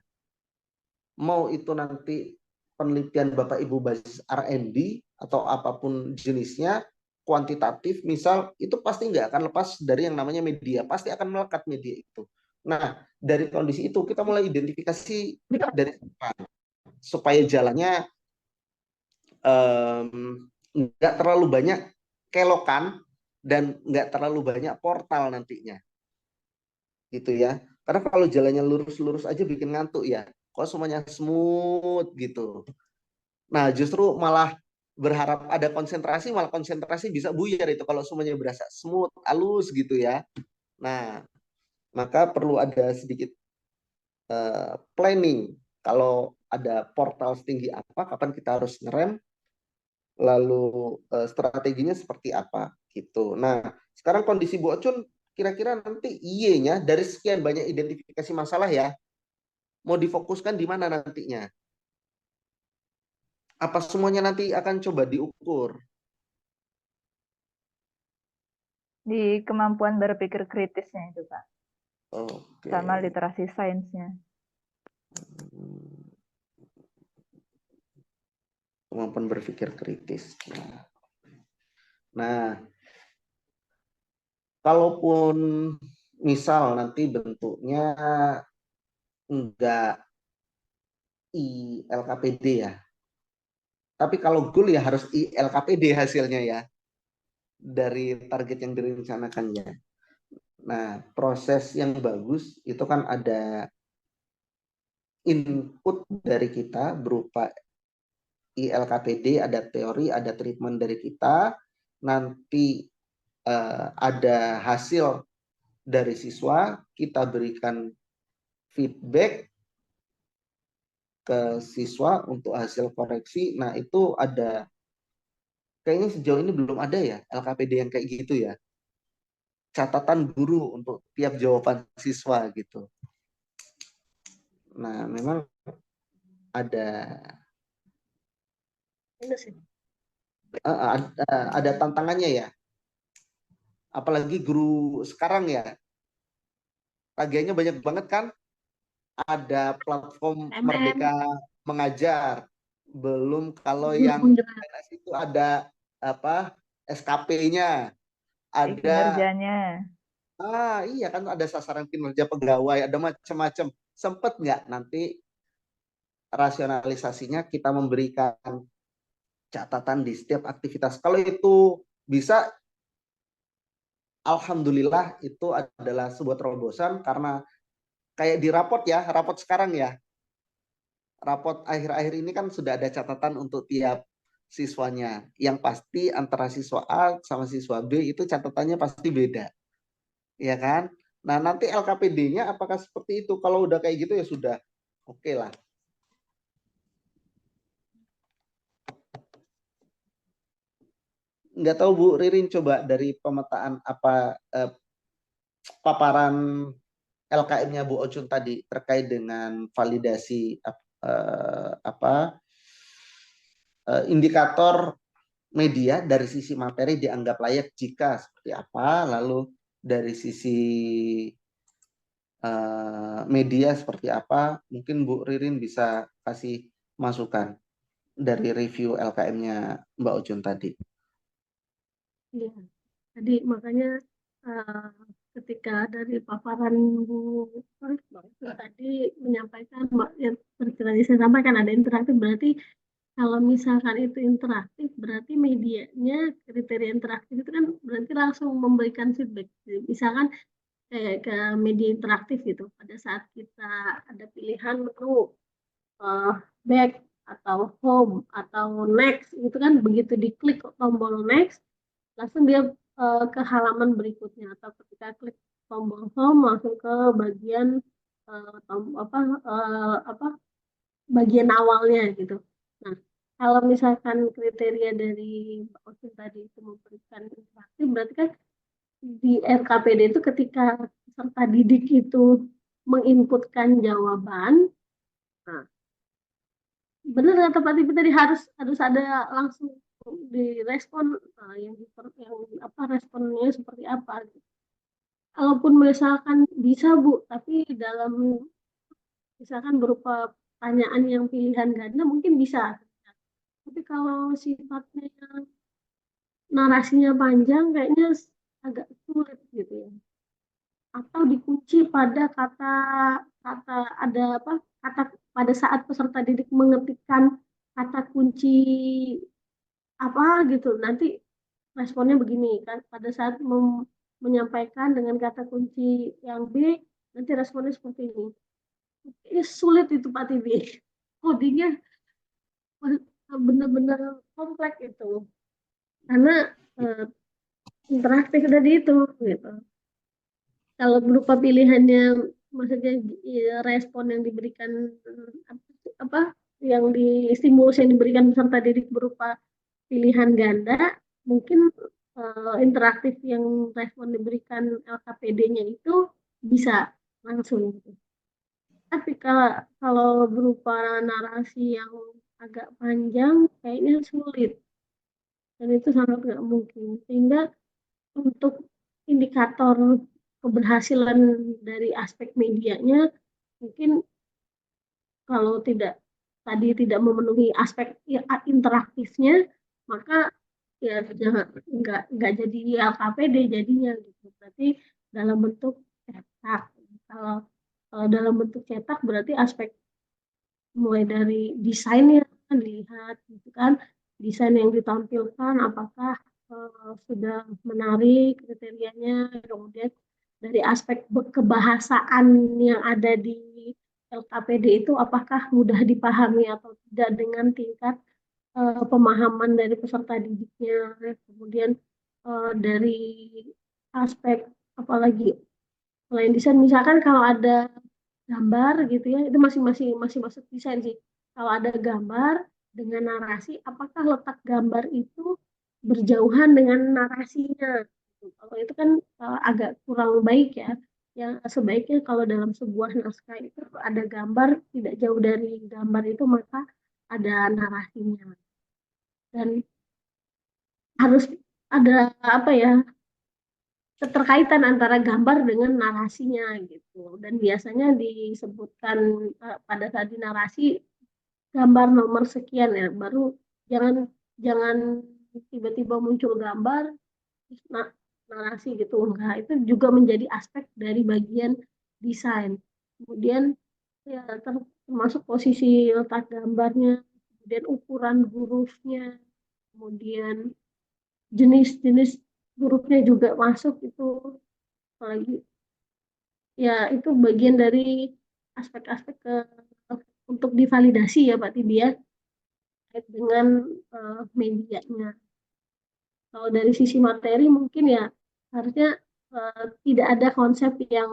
Mau itu nanti penelitian Bapak Ibu basis R&D atau apapun jenisnya, kuantitatif misal, itu pasti nggak akan lepas dari yang namanya media. Pasti akan melekat media itu. Nah, dari kondisi itu kita mulai identifikasi dari supaya jalannya nggak terlalu banyak kelokan dan nggak terlalu banyak portal nantinya. Gitu ya. Karena kalau jalannya lurus-lurus aja bikin ngantuk ya. Kok semuanya smooth gitu. Nah, justru malah berharap ada konsentrasi, malah konsentrasi bisa buyar itu kalau semuanya berasa smooth, halus gitu ya. Nah, maka perlu ada sedikit planning. Kalau ada portal setinggi apa, kapan kita harus ngerem, lalu strateginya seperti apa gitu. Nah, sekarang kondisi Bu Ocun kira-kira nanti Y-nya dari sekian banyak identifikasi masalah ya, mau difokuskan di mana nantinya? Apa semuanya nanti akan coba diukur? Di kemampuan berpikir kritisnya itu, Pak. Oke. Sama literasi sainsnya. Kemampuan berpikir kritis. Nah, kalaupun misal nanti bentuknya enggak ILKPD ya, tapi kalau goal ya harus ILKPD hasilnya ya, dari target yang direncanakan ya. Nah, proses yang bagus itu kan ada input dari kita berupa ILKPD, ada teori, ada treatment dari kita, nanti ada hasil dari siswa, kita berikan feedback ke siswa untuk hasil koreksi. Nah, itu ada, kayaknya sejauh ini belum ada ya LKPD yang kayak gitu ya. Catatan guru untuk tiap jawaban siswa gitu. Nah, memang ada tantangannya ya. Apalagi guru sekarang ya. Tagihannya banyak banget kan. Ada platform Merdeka Mengajar. Belum kalau yang PNS itu ada SKP-nya. ada kinerjanya. iya kan ada sasaran kinerja pegawai, ada macam-macam. Sempet nggak nanti rasionalisasinya kita memberikan catatan di setiap aktivitas? Kalau itu bisa, alhamdulillah itu adalah sebuah terobosan karena kayak di rapot sekarang ya, rapot akhir-akhir ini kan sudah ada catatan untuk tiap siswanya. Yang pasti antara siswa A sama siswa B itu catatannya pasti beda. Ya kan? Nah, nanti LKPD-nya apakah seperti itu? Kalau udah kayak gitu ya sudah oke lah. Nggak tahu Bu Ririn, coba dari pemetaan paparan LKM-nya Bu Ocun tadi terkait dengan validasi indikator media dari sisi materi dianggap layak jika seperti apa, lalu dari sisi media seperti apa, mungkin Bu Ririn bisa kasih masukan dari review LKM-nya Mbak Ocun tadi. Ya, tadi makanya ketika dari paparan Bu tadi menyampaikan yang seperti tadi saya sampaikan ada interaktif, berarti kalau misalkan itu interaktif berarti medianya kriteria interaktif itu kan berarti langsung memberikan feedback. Misalkan kayak ke media interaktif gitu, pada saat kita ada pilihan menu back atau home atau next, itu kan begitu diklik tombol next langsung dia ke halaman berikutnya, atau ketika klik tombol home langsung ke bagian bagian awalnya gitu. Nah, kalau misalkan kriteria dari Mbak Osin tadi itu memberikan interaktif, berarti kan di RKPD itu ketika peserta didik itu menginputkan jawaban, nah, benar kata Pak Tipi tadi harus ada langsung direspon yang responnya seperti apa gitu. Kalaupun misalkan bisa Bu, tapi dalam misalkan berupa pertanyaan yang pilihan ganda mungkin bisa. Tapi kalau sifatnya narasinya panjang kayaknya agak sulit gitu ya. Atau dikunci pada kata ada kata pada saat peserta didik mengetikkan kata kunci apa gitu, nanti responnya begini kan, pada saat menyampaikan dengan kata kunci yang B nanti responnya seperti ini. Ini sulit itu Pak Tibi, codingnya benar-benar kompleks itu karena interaktif tadi itu gitu. Kalau berupa pilihannya, maksudnya respon yang diberikan yang stimulus yang diberikan peserta didik berupa pilihan ganda, mungkin interaktif yang respon diberikan LKPD-nya itu bisa langsung. Tapi kalau berupa narasi yang agak panjang, kayaknya sulit. Dan itu sangat nggak mungkin. Sehingga untuk indikator keberhasilan dari aspek medianya, mungkin kalau tidak memenuhi aspek interaktifnya, maka ya nggak jadi LKPD jadinya gitu. Berarti dalam bentuk cetak. Kalau dalam bentuk cetak berarti aspek mulai dari desainnya dilihat gitu kan, desain yang ditampilkan apakah sudah menarik kriterianya, kemudian dari aspek kebahasaan yang ada di LKPD itu apakah mudah dipahami atau tidak dengan tingkat pemahaman dari peserta didiknya, kemudian dari aspek apalagi selain desain, misalkan kalau ada gambar gitu ya, itu masih masuk desain sih. Kalau ada gambar dengan narasi, apakah letak gambar itu berjauhan dengan narasinya? Kalau itu kan agak kurang baik ya. Yang sebaiknya kalau dalam sebuah naskah itu ada gambar, tidak jauh dari gambar itu maka ada narasinya. Dan harus ada keterkaitan antara gambar dengan narasinya gitu. Dan biasanya disebutkan pada saat di narasi gambar nomor sekian ya, baru jangan tiba-tiba muncul gambar narasi gitu, enggak. Itu juga menjadi aspek dari bagian desain. Kemudian ya termasuk posisi letak gambarnya, kemudian ukuran hurufnya, kemudian jenis-jenis hurufnya juga masuk itu. Apalagi ya itu bagian dari aspek-aspek untuk divalidasi ya Pak Tibi ya, terkait dengan medianya. Kalau dari sisi materi mungkin ya harusnya tidak ada konsep yang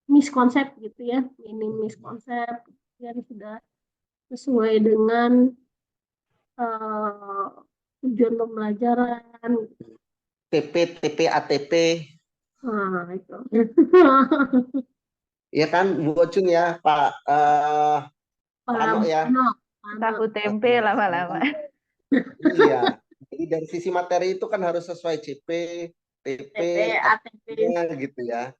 miskonsep gitu ya, minim miskonsep yang sudah sesuai dengan eh, tujuan pembelajaran. TP, TP, ATP, Nah, itu. ya kan Bu Ocun ya, Pak Pano ya. Pano, Tahu tempe lama-lama. Iya. Jadi dari sisi materi itu kan harus sesuai CP, TP, TP, ATP. ATP-nya gitu ya.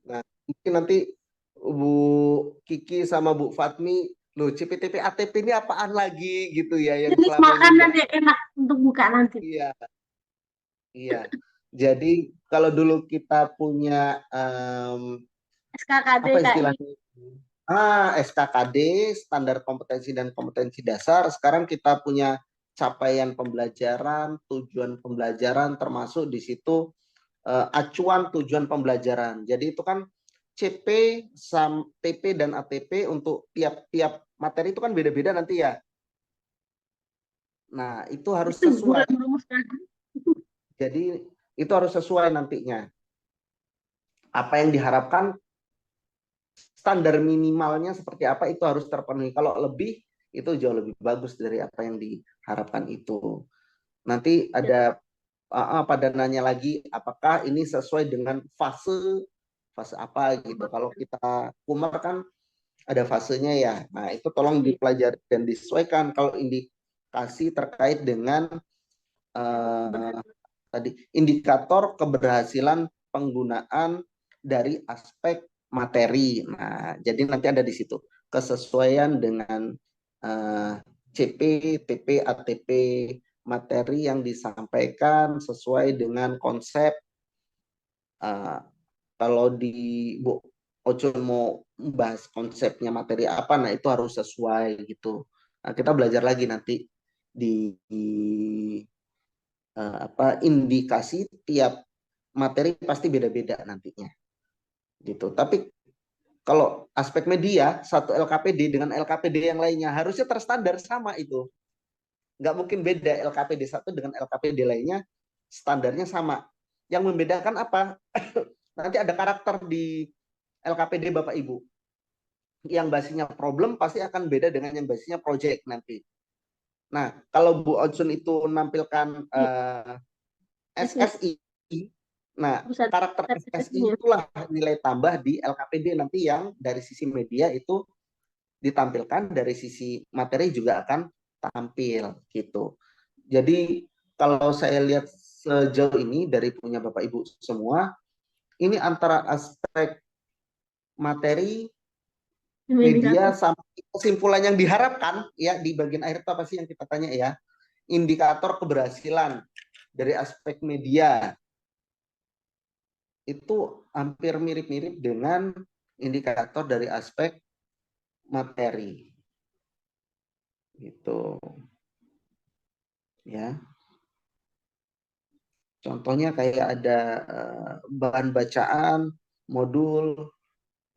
Nah, mungkin nanti Bu Kiki sama Bu Fatmi, loh CPTP ATP ini apaan lagi gitu ya yang Jenis selama ini makanan yang enak untuk buka nanti. iya. Iya. Jadi kalau dulu kita punya SKKD, apa KI. istilahnya? SKKD, standar kompetensi dan kompetensi dasar. Sekarang kita punya capaian pembelajaran, tujuan pembelajaran, termasuk di situ acuan tujuan pembelajaran. Jadi itu kan CP, TP, dan ATP untuk tiap-tiap materi itu kan beda-beda nanti ya. Nah, itu harus Itu sesuai. merumuskan. Jadi itu harus sesuai nantinya. Apa yang diharapkan, standar minimalnya seperti apa itu harus terpenuhi. Kalau lebih, itu jauh lebih bagus dari apa yang diharapkan itu. Nanti ada pada nanya lagi, apakah ini sesuai dengan fase apa gitu. Kalau kita Kumar kan ada fasenya ya. Nah, itu tolong dipelajari dan disesuaikan. Kalau indikasi terkait dengan tadi indikator keberhasilan penggunaan dari aspek materi. Nah, jadi nanti ada di situ kesesuaian dengan CP, TP, ATP materi yang disampaikan sesuai dengan konsep. Kalau di Bu Ocun mau bahas konsepnya materi apa, nah itu harus sesuai gitu. Nah, kita belajar lagi nanti di indikasi tiap materi pasti beda-beda nantinya gitu. Tapi kalau aspek media, satu LKPD dengan LKPD yang lainnya harusnya terstandar sama itu. Nggak mungkin beda LKPD satu dengan LKPD lainnya, standarnya sama. Yang membedakan apa? Nanti ada karakter di LKPD Bapak Ibu. Yang basisnya problem pasti akan beda dengan yang basisnya project nanti. Nah, kalau Bu Ocun itu menampilkan SSI, nah karakter SSI itulah nilai tambah di LKPD nanti yang dari sisi media itu ditampilkan, dari sisi materi juga akan tampil gitu. Jadi kalau saya lihat sejauh ini dari punya Bapak Ibu semua, ini antara aspek materi, media, sampai kesimpulan yang diharapkan ya di bagian akhir itu apa sih yang kita tanya ya, indikator keberhasilan dari aspek media itu hampir mirip-mirip dengan indikator dari aspek materi gitu ya. Contohnya kayak ada bahan bacaan modul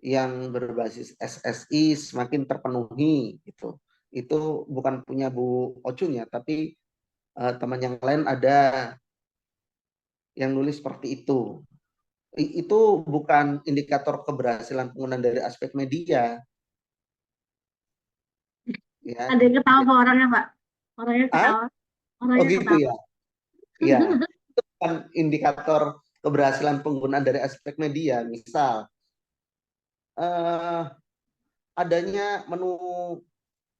yang berbasis SSI semakin terpenuhi gitu. Itu bukan punya Bu Ocun ya, tapi teman yang lain ada yang nulis seperti itu. Itu bukan indikator keberhasilan penggunaan dari aspek media. Ya. Ada yang ketawa Pak orangnya Pak. Orangnya ketawa. Orangnya gitu ketawa. Ya. Ya. Itu bukan indikator keberhasilan penggunaan dari aspek media. Misal adanya menu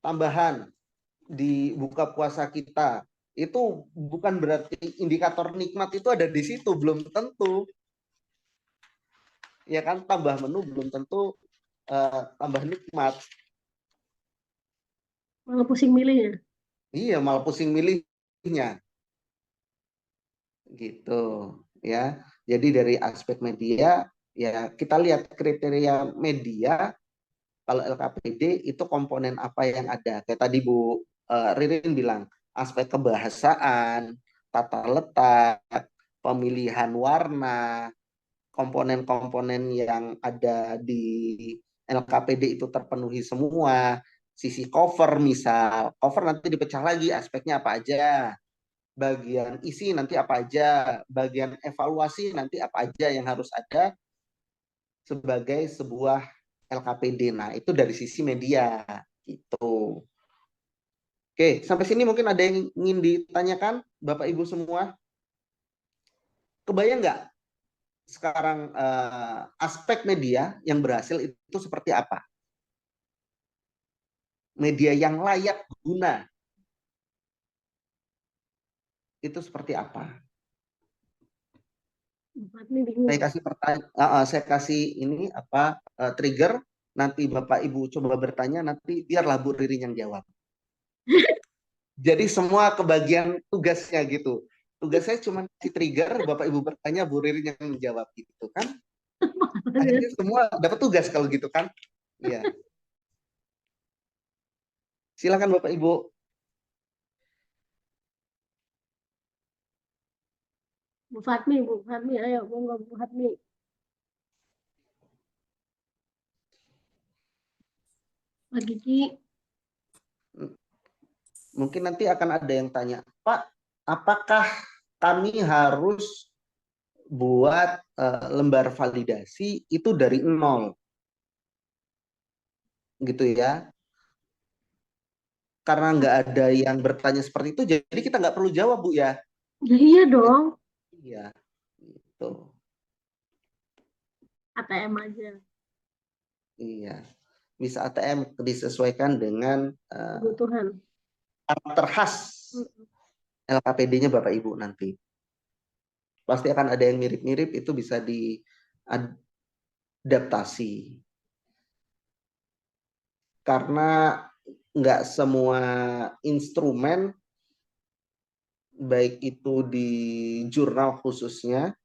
tambahan di buka puasa kita, itu bukan berarti indikator nikmat itu ada di situ, belum tentu. Ya kan, tambah menu belum tentu tambah nikmat. Malah pusing milihnya. Iya, malah pusing milihnya. Gitu. ya. Jadi dari aspek media ya kita lihat kriteria media. Kalau LKPD itu komponen apa yang ada? Kayak tadi Bu Ririn bilang, aspek kebahasaan, tata letak, pemilihan warna, komponen-komponen yang ada di LKPD itu terpenuhi semua. Sisi cover misal, cover nanti dipecah lagi aspeknya apa aja. Bagian isi nanti apa aja, bagian evaluasi nanti apa aja yang harus ada sebagai sebuah LKPD. Nah, itu dari sisi media gitu. Oke, sampai sini mungkin ada yang ingin ditanyakan Bapak Ibu semua? Kebayang nggak sekarang aspek media yang berhasil itu seperti apa? Media yang layak guna itu seperti apa? Saya kasih pertanyaan, saya kasih ini apa trigger. Nanti Bapak Ibu coba bertanya, nanti biarlah Bu Ririn yang jawab. Jadi semua kebagian tugasnya gitu. Tugas saya cuma kasih trigger, Bapak Ibu bertanya, Bu Ririn yang menjawab gitu kan. Akhirnya semua dapat tugas kalau gitu kan. Iya. Silakan Bapak Ibu. Bu Fatmi, ayo, monggo Bu Fatmi. Pak Gigi. Mungkin nanti akan ada yang tanya, Pak, apakah kami harus buat lembar validasi itu dari nol? Gitu ya. Karena nggak ada yang bertanya seperti itu, jadi kita nggak perlu jawab, Bu ya. Ya iya dong, Iya. Gitu. ATM aja. Iya. Bisa ATM disesuaikan dengan Kebutuhan. karakter khas LKPD-nya Bapak Ibu nanti. Pasti akan ada yang mirip-mirip, itu bisa diadaptasi. Karena nggak semua instrumen, baik itu di jurnal khususnya,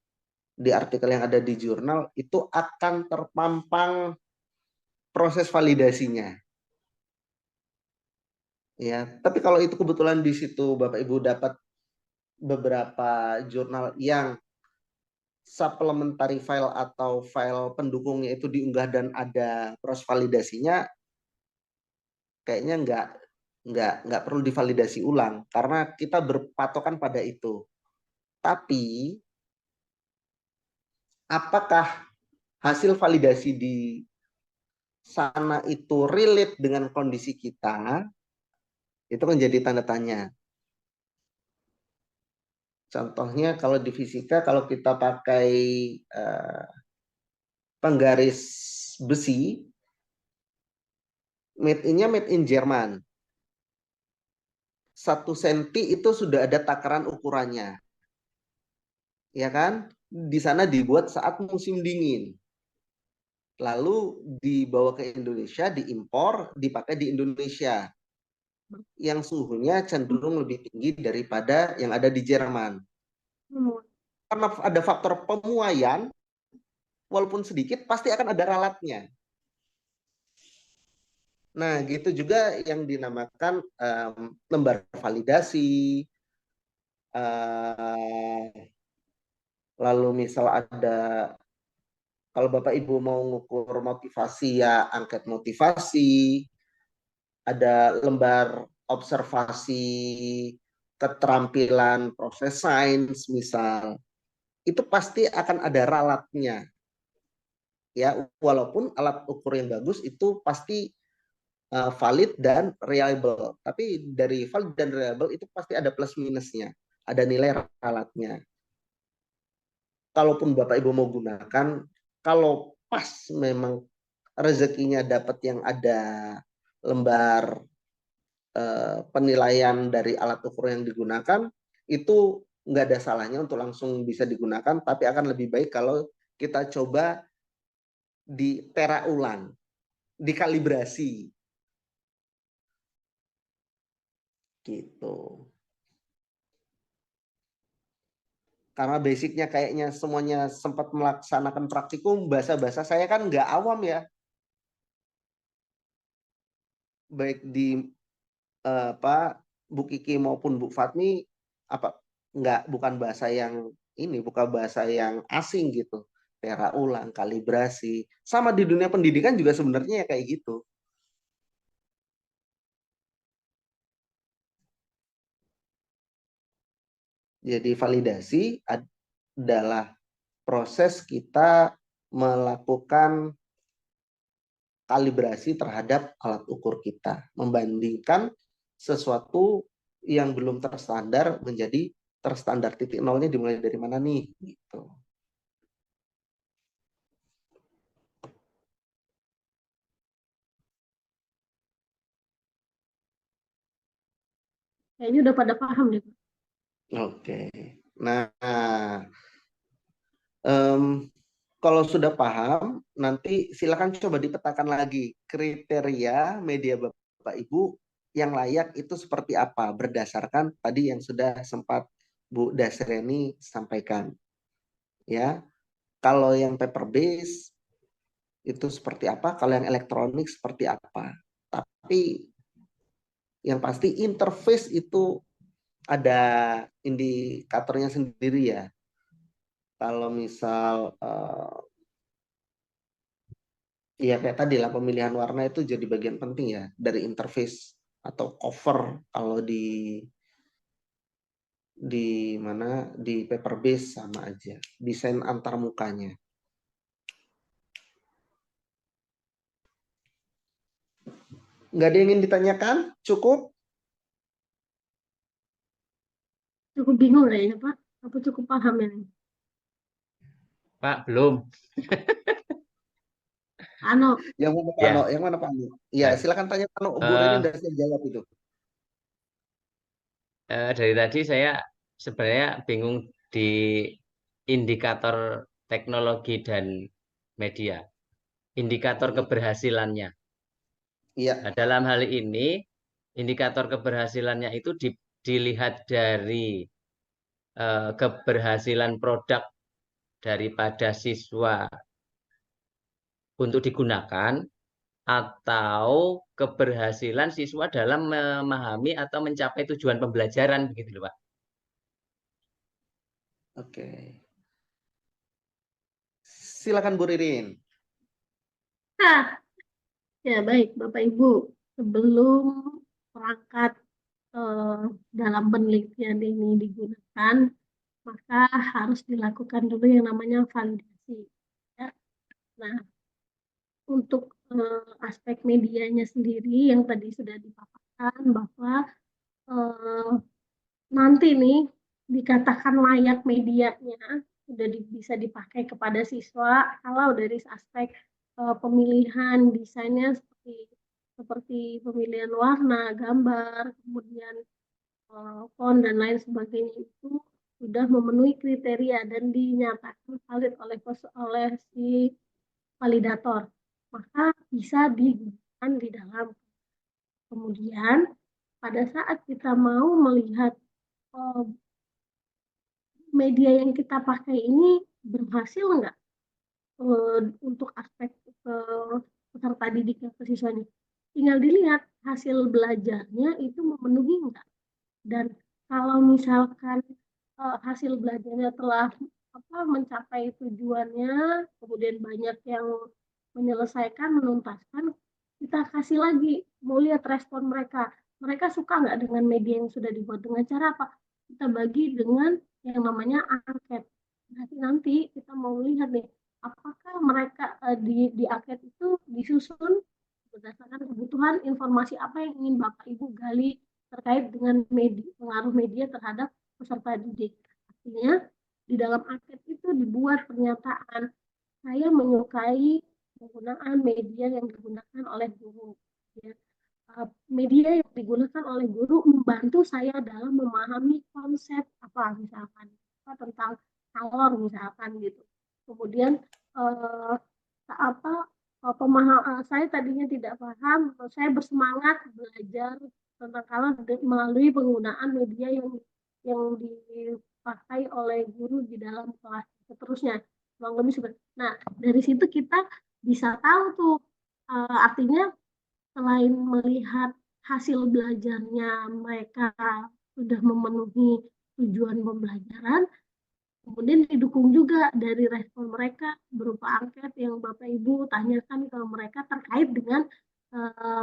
di artikel yang ada di jurnal, itu akan terpampang proses validasinya. Ya, tapi kalau itu kebetulan di situ Bapak Ibu dapat beberapa jurnal yang supplementary file atau file pendukungnya itu diunggah dan ada proses validasinya, kayaknya nggak perlu divalidasi ulang karena kita berpatokan pada itu. Tapi apakah hasil validasi di sana itu relate dengan kondisi kita? Itu kan jadi tanda tanya. Contohnya kalau di fisika, kalau kita pakai penggaris besi, made in Jerman. 1 senti itu sudah ada takaran ukurannya. Ya kan? Di sana dibuat saat musim dingin. Lalu dibawa ke Indonesia, diimpor, dipakai di Indonesia. Yang suhunya cenderung lebih tinggi daripada yang ada di Jerman. Karena ada faktor pemuaian, walaupun sedikit, pasti akan ada ralatnya. Nah, gitu juga yang dinamakan lembar validasi. Lalu misal ada, kalau Bapak Ibu mau ngukur motivasi ya angket motivasi, ada lembar observasi keterampilan proses sains misal, itu pasti akan ada ralatnya. Ya, walaupun alat ukur yang bagus itu pasti valid dan reliable. Tapi dari valid dan reliable itu pasti ada plus minusnya, ada nilai ralatnya. Kalaupun Bapak Ibu mau gunakan, kalau pas memang rezekinya dapat yang ada lembar penilaian dari alat ukur yang digunakan, itu nggak ada salahnya untuk langsung bisa digunakan, tapi akan lebih baik kalau kita coba ditera ulang, dikalibrasi. Gitu. karena basicnya kayaknya semuanya sempat melaksanakan praktikum, bahasa-bahasa saya kan nggak awam ya, baik di apa Bu Kiki maupun Bu Fatmi, apa bukan bahasa yang ini, bukan bahasa yang asing gitu, tera ulang, kalibrasi, sama di dunia pendidikan juga sebenarnya ya kayak gitu. Jadi validasi adalah proses kita melakukan kalibrasi terhadap alat ukur kita, membandingkan sesuatu yang belum terstandar menjadi terstandar. Titik nolnya dimulai dari mana nih gitu. Kayaknya udah pada paham deh. Oke. Nah, kalau sudah paham, nanti silakan coba dipetakan lagi kriteria media Bapak Ibu yang layak itu seperti apa berdasarkan tadi yang sudah sempat Bu Dasreni sampaikan. Ya, kalau yang paper base itu seperti apa, kalau yang elektronik seperti apa. Tapi yang pasti interface itu ada indikatornya sendiri ya. Kalau misal ya kayak tadi lah, pemilihan warna itu jadi bagian penting ya dari interface atau cover kalau di mana di paper base sama aja, desain antar mukanya. Nggak ada yang ingin ditanyakan? Cukup? Cukup bingung kayaknya Pak. Apa cukup paham ini? Pak, belum. Ano, Yang mana Pak Ya. Ano? Yang mana Pak Ano? Iya, Nah, silakan tanya Pak Ano. Bu Reni udah saya jawab itu. dari tadi saya sebenarnya bingung di indikator teknologi dan media, indikator keberhasilannya. Iya. Nah, dalam hal ini, indikator keberhasilannya itu dilihat dari keberhasilan produk daripada siswa untuk digunakan, atau keberhasilan siswa dalam memahami atau mencapai tujuan pembelajaran, begitu loh Pak. Oke. Silakan Bu Ririn. ya baik Bapak Ibu. Sebelum perangkat dalam penelitian ini digunakan, maka harus dilakukan dulu yang namanya validasi. Ya. Nah, untuk aspek medianya sendiri yang tadi sudah dipaparkan bahwa nanti nih dikatakan layak medianya sudah bisa dipakai kepada siswa kalau dari aspek pemilihan desainnya seperti pemilihan warna, gambar, kemudian font dan lain sebagainya itu sudah memenuhi kriteria dan dinyatakan valid oleh si validator, maka bisa digunakan di dalam. Kemudian pada saat kita mau melihat media yang kita pakai ini berhasil nggak untuk aspek peserta didiknya ke siswanya, tinggal dilihat hasil belajarnya itu memenuhi nggak. Dan kalau misalkan hasil belajarnya telah mencapai tujuannya, kemudian banyak yang menyelesaikan, menuntaskan, kita kasih lagi, mau lihat respon mereka. Mereka suka nggak dengan media yang sudah dibuat, dengan cara apa? Kita bagi dengan yang namanya angket. Nanti kita mau lihat nih, apakah mereka di angket itu disusun berdasarkan kebutuhan informasi apa yang ingin Bapak Ibu gali terkait dengan pengaruh media terhadap peserta didik. Artinya di dalam angket itu dibuat pernyataan, saya menyukai penggunaan media yang digunakan oleh guru. Ya. Media yang digunakan oleh guru membantu saya dalam memahami konsep misalkan tentang kalor misalkan gitu. Kemudian saya tadinya tidak paham, saya bersemangat belajar tentang kalor melalui penggunaan media yang dipakai oleh guru di dalam kelas. Seterusnya, kurang lebih seperti. Nah, dari situ kita bisa tahu tuh, artinya selain melihat hasil belajarnya mereka sudah memenuhi tujuan pembelajaran, kemudian didukung juga dari respon mereka berupa angket yang Bapak Ibu tanyakan ke mereka terkait dengan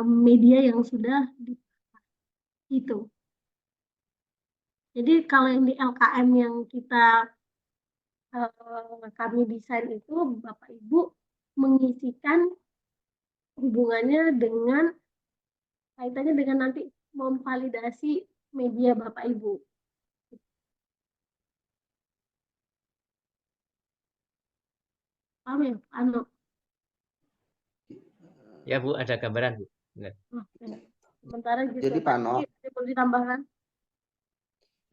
media yang sudah itu. Jadi kalau yang di LKM yang kami desain itu, Bapak Ibu mengisikan hubungannya dengan kaitannya dengan nanti memvalidasi media Bapak Ibu. Paham ya, Ano? Ya Bu, ada gambaran Bu. Benar. Oke. Sementara gitu. Jadi Pak No, perlu ditambahkan?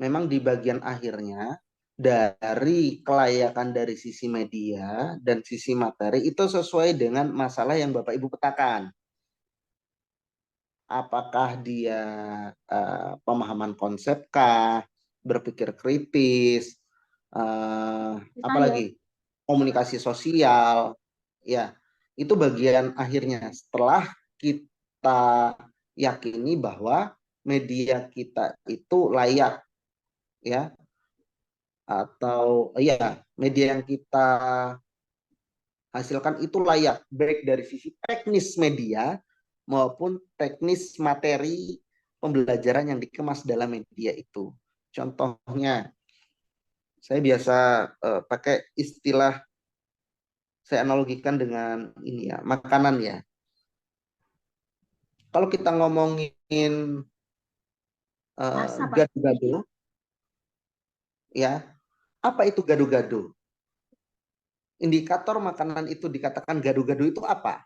memang di bagian akhirnya dari kelayakan dari sisi media dan sisi materi itu sesuai dengan masalah yang Bapak Ibu petakan. Apakah dia pemahaman konsep kah, berpikir kritis, apalagi komunikasi sosial, ya itu bagian akhirnya. Setelah kita yakini bahwa media kita itu layak, ya, atau ya media yang kita hasilkan itu layak, baik dari sisi teknis media maupun teknis materi pembelajaran yang dikemas dalam media itu. Contohnya, saya biasa pakai istilah, saya analogikan dengan ini ya, makanan ya. Kalau kita ngomongin gado-gado, ya, apa itu gado-gado? Indikator makanan itu dikatakan gado-gado itu apa?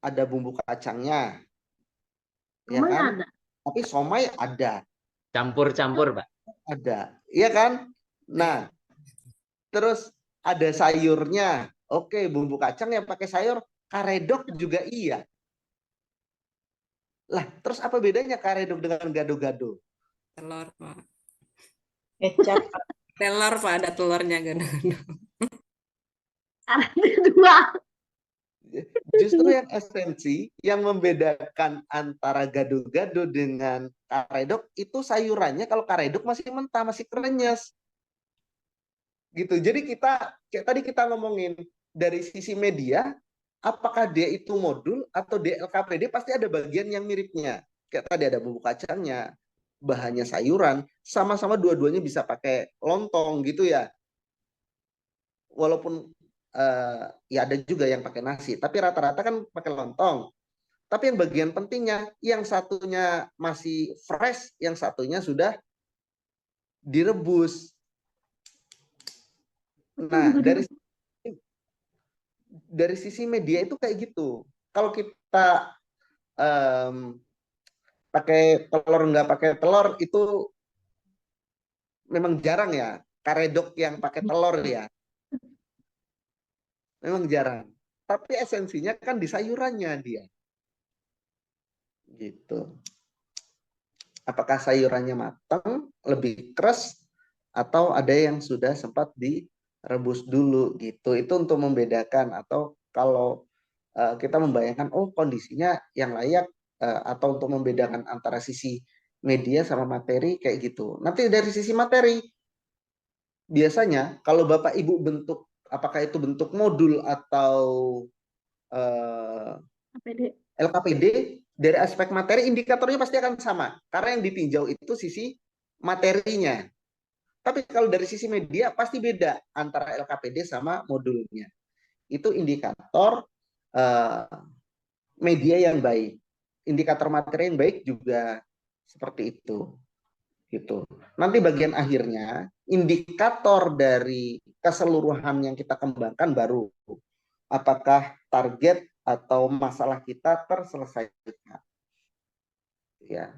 Ada bumbu kacangnya, ya kan? Ada. Tapi somai ada. Campur-campur, Pak. Ada, iya kan? Nah, terus ada sayurnya. Oke, bumbu kacang yang pakai sayur, karedok juga iya. Lah, terus apa bedanya karedok dengan gado-gado? Telur, Pak. Kecap. Telur, Pak, ada telurnya gado-gado. Ada dua. Justru yang esensi yang membedakan antara gado-gado dengan karedok itu sayurannya. Kalau karedok masih mentah, masih krenyes. Gitu. Jadi kayak tadi kita ngomongin dari sisi media, apakah dia itu modul atau dia LKPD, pasti ada bagian yang miripnya. Kayak tadi ada bumbu kacangnya, bahannya sayuran, sama-sama dua-duanya bisa pakai lontong gitu ya. Walaupun ya ada juga yang pakai nasi, tapi rata-rata kan pakai lontong. Tapi yang bagian pentingnya, yang satunya masih fresh, yang satunya sudah direbus. Nah, dari sisi media itu kayak gitu. Kalau kita pakai telur nggak pakai telur itu memang jarang ya. Karedok yang pakai telur ya, memang jarang. Tapi esensinya kan di sayurannya dia. Gitu. Apakah sayurannya matang, lebih keras, atau ada yang sudah sempat direbus dulu gitu. Itu untuk membedakan, atau kalau kita membayangkan oh kondisinya yang layak, atau untuk membedakan antara sisi media sama materi kayak gitu. Nanti dari sisi materi biasanya kalau Bapak Ibu bentuk, apakah itu bentuk modul atau LKPD, dari aspek materi indikatornya pasti akan sama karena yang ditinjau itu sisi materinya. Tapi kalau dari sisi media pasti beda antara LKPD sama modulnya. Itu indikator media yang baik. Indikator materi yang baik juga seperti itu. Gitu. Nanti bagian akhirnya indikator dari keseluruhan yang kita kembangkan baru apakah target atau masalah kita terselesaikan. Ya.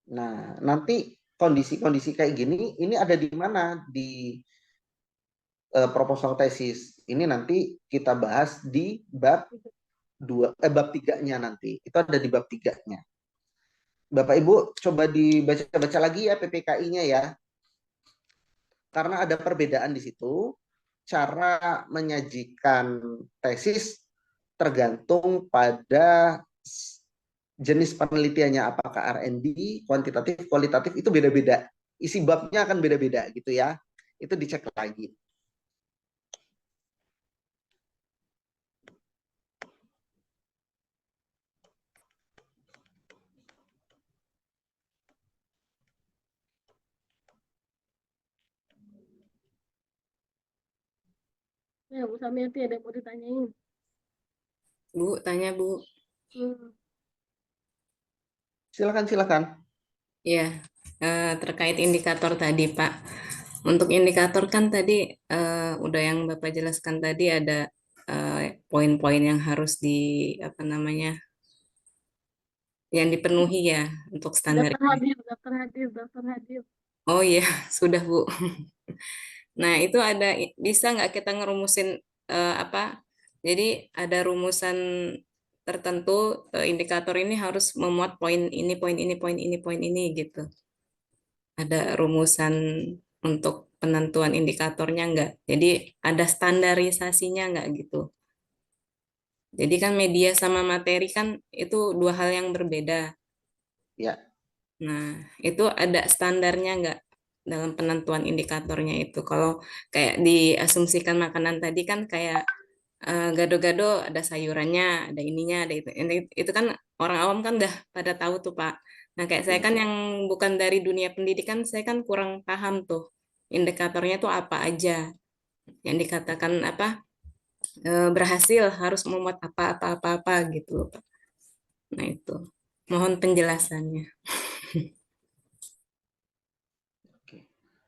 Nah, nanti kondisi-kondisi kayak gini, ini ada di mana? proposal tesis. Ini nanti kita bahas di bab 3-nya nanti. Itu ada di bab 3-nya. Bapak Ibu coba dibaca-baca lagi ya PPKI-nya ya. Karena ada perbedaan di situ. Cara menyajikan tesis tergantung pada jenis penelitiannya, apakah R&D, kuantitatif, kualitatif, itu beda-beda. Isi babnya akan beda-beda gitu ya. Itu dicek lagi. Ya, Bu Samiati ada yang mau ditanyain? Bu, tanya Bu. Silakan. Ya, terkait indikator tadi Pak. Untuk indikator kan tadi udah yang Bapak jelaskan tadi ada poin-poin yang harus apa namanya, yang dipenuhi ya untuk standar. Daftar hadir. Oh iya, sudah Bu. Nah, itu bisa nggak kita ngerumusin apa? Jadi ada rumusan tertentu, indikator ini harus memuat poin ini, poin ini, poin ini, poin ini gitu. Ada rumusan untuk penentuan indikatornya nggak? Jadi ada standarisasinya nggak gitu? Jadi kan media sama materi kan itu dua hal yang berbeda. Ya. Nah, itu ada standarnya nggak dalam penentuan indikatornya itu? Kalau kayak diasumsikan makanan tadi kan kayak gado-gado ada sayurannya, ada ininya, ada itu. Itu kan orang awam kan udah pada tahu tuh Pak. Nah, kayak saya kan yang bukan dari dunia pendidikan, saya kan kurang paham tuh indikatornya tuh apa aja. Yang dikatakan apa berhasil harus memuat apa gitu loh Pak. Nah, itu. Mohon penjelasannya.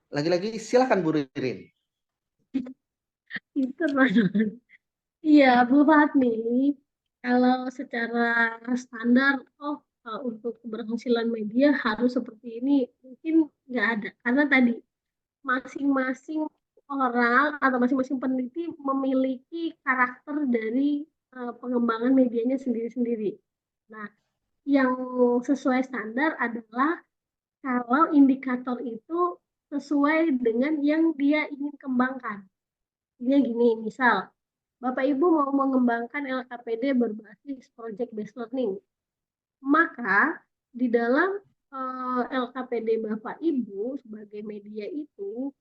Lagi-lagi silakan Bu Ririn. Itu iya, Bu Fatmi. Kalau secara standar, untuk keberhasilan media harus seperti ini, mungkin nggak ada. Karena tadi masing-masing orang atau masing-masing peneliti memiliki karakter dari pengembangan medianya sendiri-sendiri. Nah, yang sesuai standar adalah kalau indikator itu sesuai dengan yang dia ingin kembangkan. Ini gini, misal Bapak Ibu mau mengembangkan LKPD berbasis project based learning, maka di dalam LKPD Bapak Ibu sebagai media itu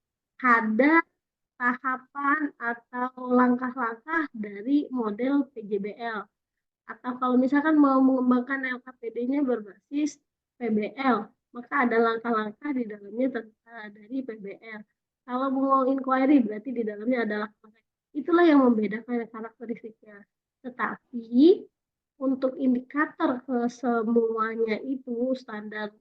ada tahapan atau langkah-langkah dari model PJBL. Atau kalau misalkan mau mengembangkan LKPD-nya berbasis PBL, maka ada langkah-langkah di dalamnya dari PBL. Kalau mau inquiry berarti di dalamnya ada langkah-langkah. Itulah yang membedakan karakteristiknya. Tetapi untuk indikator ke semuanya itu standar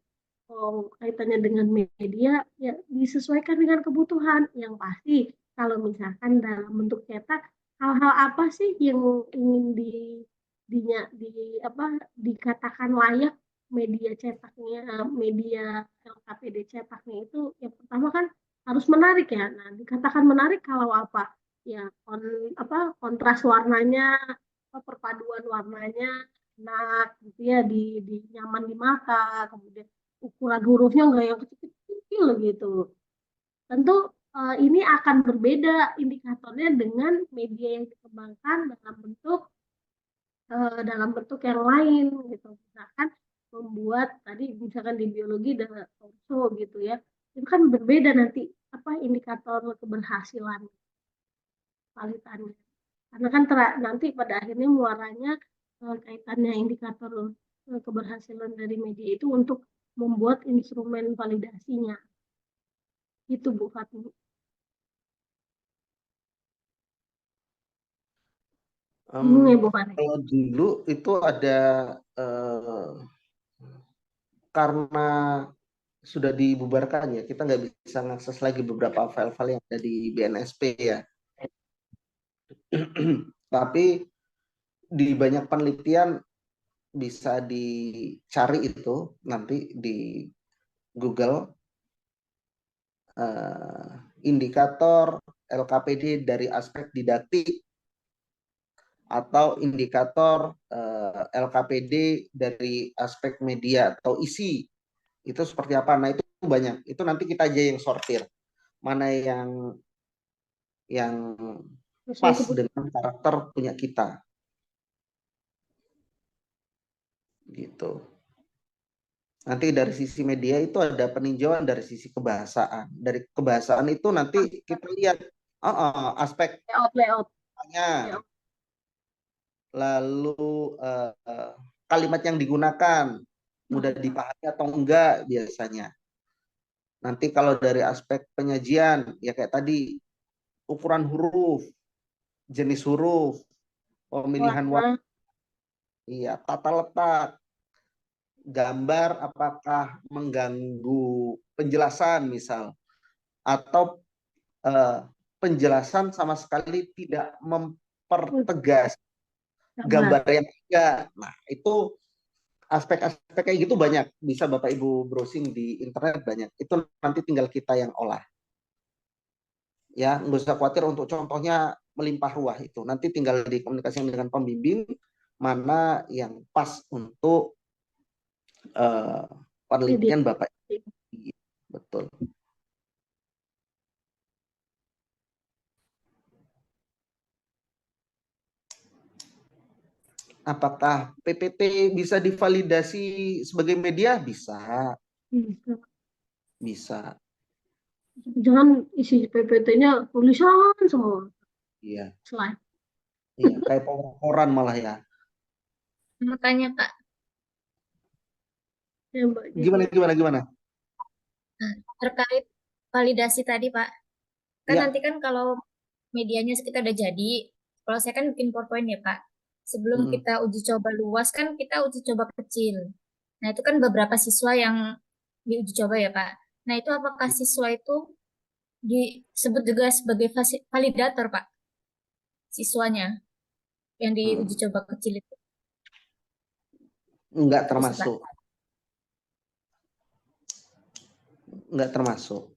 kaitannya dengan media ya disesuaikan dengan kebutuhan. Yang pasti kalau misalkan dalam bentuk cetak, hal-hal apa sih yang ingin dikatakan layak media cetaknya, media LKPD cetaknya itu yang pertama kan harus menarik ya. Nah, dikatakan menarik kalau apa? Ya kontras warnanya, perpaduan warnanya enak gitu ya, di nyaman di mata, kemudian ukuran hurufnya nggak yang kecil-kecil gitu. Tentu ini akan berbeda indikatornya dengan media yang dikembangkan dalam bentuk yang lain gitu. Misalkan membuat tadi misalkan di biologi dan torso gitu ya, itu kan berbeda nanti indikator keberhasilan kualitasnya. Karena kan nanti pada akhirnya muaranya kaitannya indikator keberhasilan dari media itu untuk membuat instrumen validasinya. Itu Bu Fatmi. Kalau dulu itu ada karena sudah dibubarkan ya, kita nggak bisa mengakses lagi beberapa file-file yang ada di BNSP ya. Tapi di banyak penelitian bisa dicari itu nanti di Google indikator LKPD dari aspek didaktik atau indikator LKPD dari aspek media atau isi itu seperti apa. Nah itu banyak, itu nanti kita aja yang sortir mana yang pas dengan karakter punya kita gitu. Nanti dari sisi media itu ada peninjauan dari sisi kebahasaan. Dari kebahasaan itu nanti kita lihat aspek layout, lalu kalimat yang digunakan mudah dipahami atau enggak biasanya. Nanti kalau dari aspek penyajian ya kayak tadi, ukuran huruf, jenis huruf, pemilihan warna, iya, tata letak, gambar apakah mengganggu penjelasan misal, atau penjelasan sama sekali tidak mempertegas gambar yang enggak. Nah itu aspek-aspek kayak gitu banyak, bisa Bapak Ibu browsing di internet banyak. Itu nanti tinggal kita yang olah. Ya, nggak usah khawatir untuk contohnya melimpah ruah itu. Nanti tinggal dikomunikasikan dengan pembimbing mana yang pas untuk penelitian Bapak. Betul. Apakah PPT bisa divalidasi sebagai media? Bisa. Bisa. Jangan isi PPT-nya tulisan semua. Iya. Slide. Iya, kayak koran malah ya. Makanya Kak. Ya, Mbak. Gimana? Nah, terkait validasi tadi Pak, kan Ya. nanti kan kalau medianya kita udah jadi, kalau saya kan bikin PowerPoint ya Pak, sebelum kita uji coba luas kan kita uji coba kecil. Nah itu kan beberapa siswa yang diuji coba ya Pak. Nah itu apakah siswa itu disebut juga sebagai validator Pak? Siswanya yang diuji coba kecil itu? Enggak termasuk. Enggak termasuk.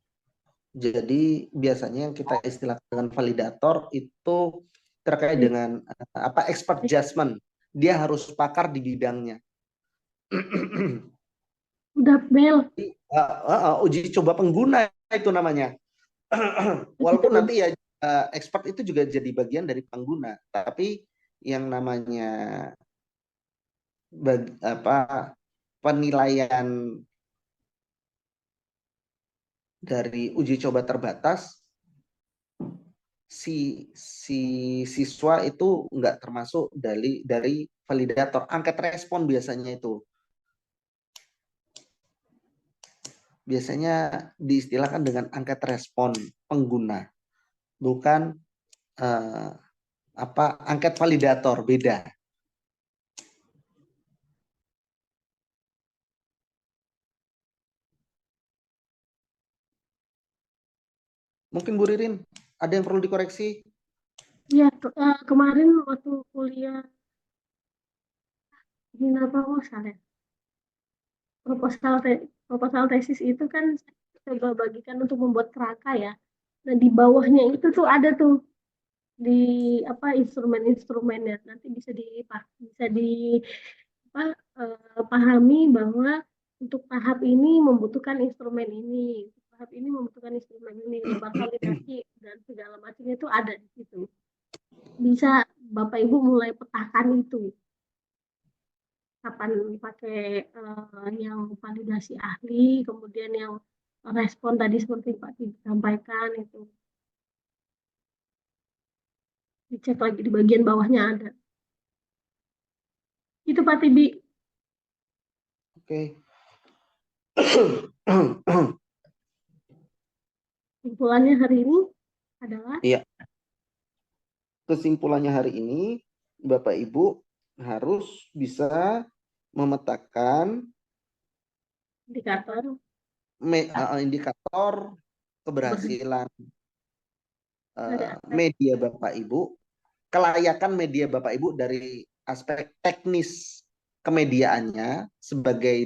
Jadi biasanya yang kita istilahkan dengan validator itu terkait dengan expert judgment. Dia harus pakar di bidangnya. Udah Bel. Uji coba pengguna itu namanya. Walaupun nanti ya expert itu juga jadi bagian dari pengguna, tapi yang namanya penilaian dari uji coba terbatas, si siswa itu enggak termasuk dari validator. Angket respon biasanya itu. Biasanya diistilahkan dengan angket respon pengguna, bukan angket validator, beda. Mungkin Bu Ririn ada yang perlu dikoreksi? Ya, kemarin waktu kuliah di proposal ya. Proposal tesis itu kan saya bagikan untuk membuat kerangka ya. Nah, di bawahnya itu tuh ada tuh di instrumen-instrumennya. Nanti bisa dipahami bahwa untuk tahap ini membutuhkan instrumen ini, untuk tahap ini membutuhkan instrumen ini, lebar validasi dan segala macamnya itu ada di situ. Bisa Bapak Ibu mulai petakan itu. Kapan pakai yang validasi ahli, kemudian yang respon tadi seperti Pak Tibi sampaikan itu. Dicek lagi di bagian bawahnya ada. Itu Pak Tibi. Oke. Kesimpulannya hari ini adalah? Iya. Kesimpulannya hari ini, Bapak Ibu harus bisa memetakan indikator keberhasilan media Bapak Ibu, kelayakan media Bapak Ibu dari aspek teknis kemediaannya sebagai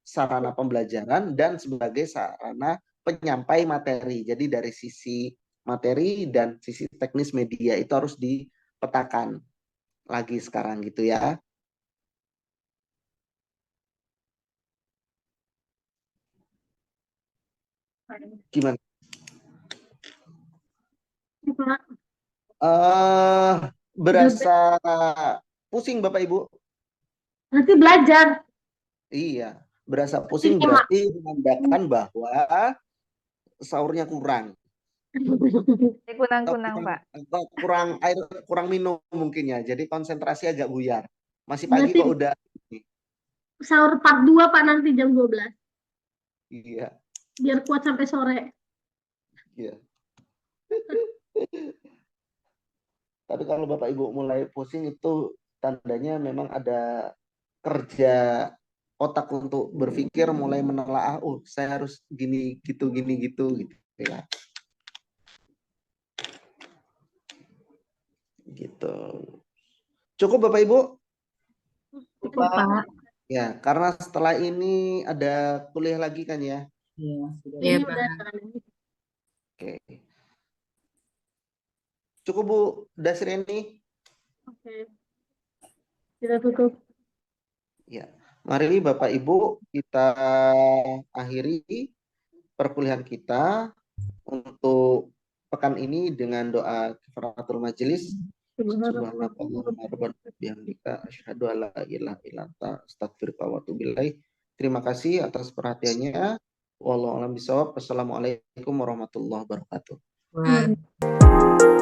sarana pembelajaran dan sebagai sarana penyampai materi. Jadi dari sisi materi dan sisi teknis media itu harus dipetakan lagi sekarang gitu ya. Gimana? Pak. Berasa pusing Bapak Ibu? Nanti belajar. Iya, berasa pusing Iya, berarti menandakan bahwa sahurnya kurang. Kunang-kunang, Pak. Atau kurang air, kurang minum mungkin ya. Jadi konsentrasi agak buyar. Masih pagi Berarti kok udah. sahur part 2 Pak nanti jam 12. Iya, Biar kuat sampai sore. iya. Tapi kalau Bapak Ibu mulai pusing itu tandanya memang ada kerja otak untuk berpikir mulai menelaah, oh saya harus gini gitu ya. Gitu. Cukup Bapak Ibu? Cukup, Pak. Ya, karena setelah ini ada kuliah lagi kan ya? Iya, sudah. Iya, Ini Pak. udah Oke. Cukup Bu Dasreni? Oke. Kita tutup. Ya. Mari Bapak Ibu kita akhiri perkuliahan kita untuk pekan ini dengan doa kifaratul majelis. Subhanakallahumma rabbana bihamdika asyhadu an la ilaha illa anta astaghfiruka wa atubu ilaik. Terima kasih atas perhatiannya. Wallahu a'lam bishawab. Wassalamualaikum warahmatullahi wabarakatuh. Wah.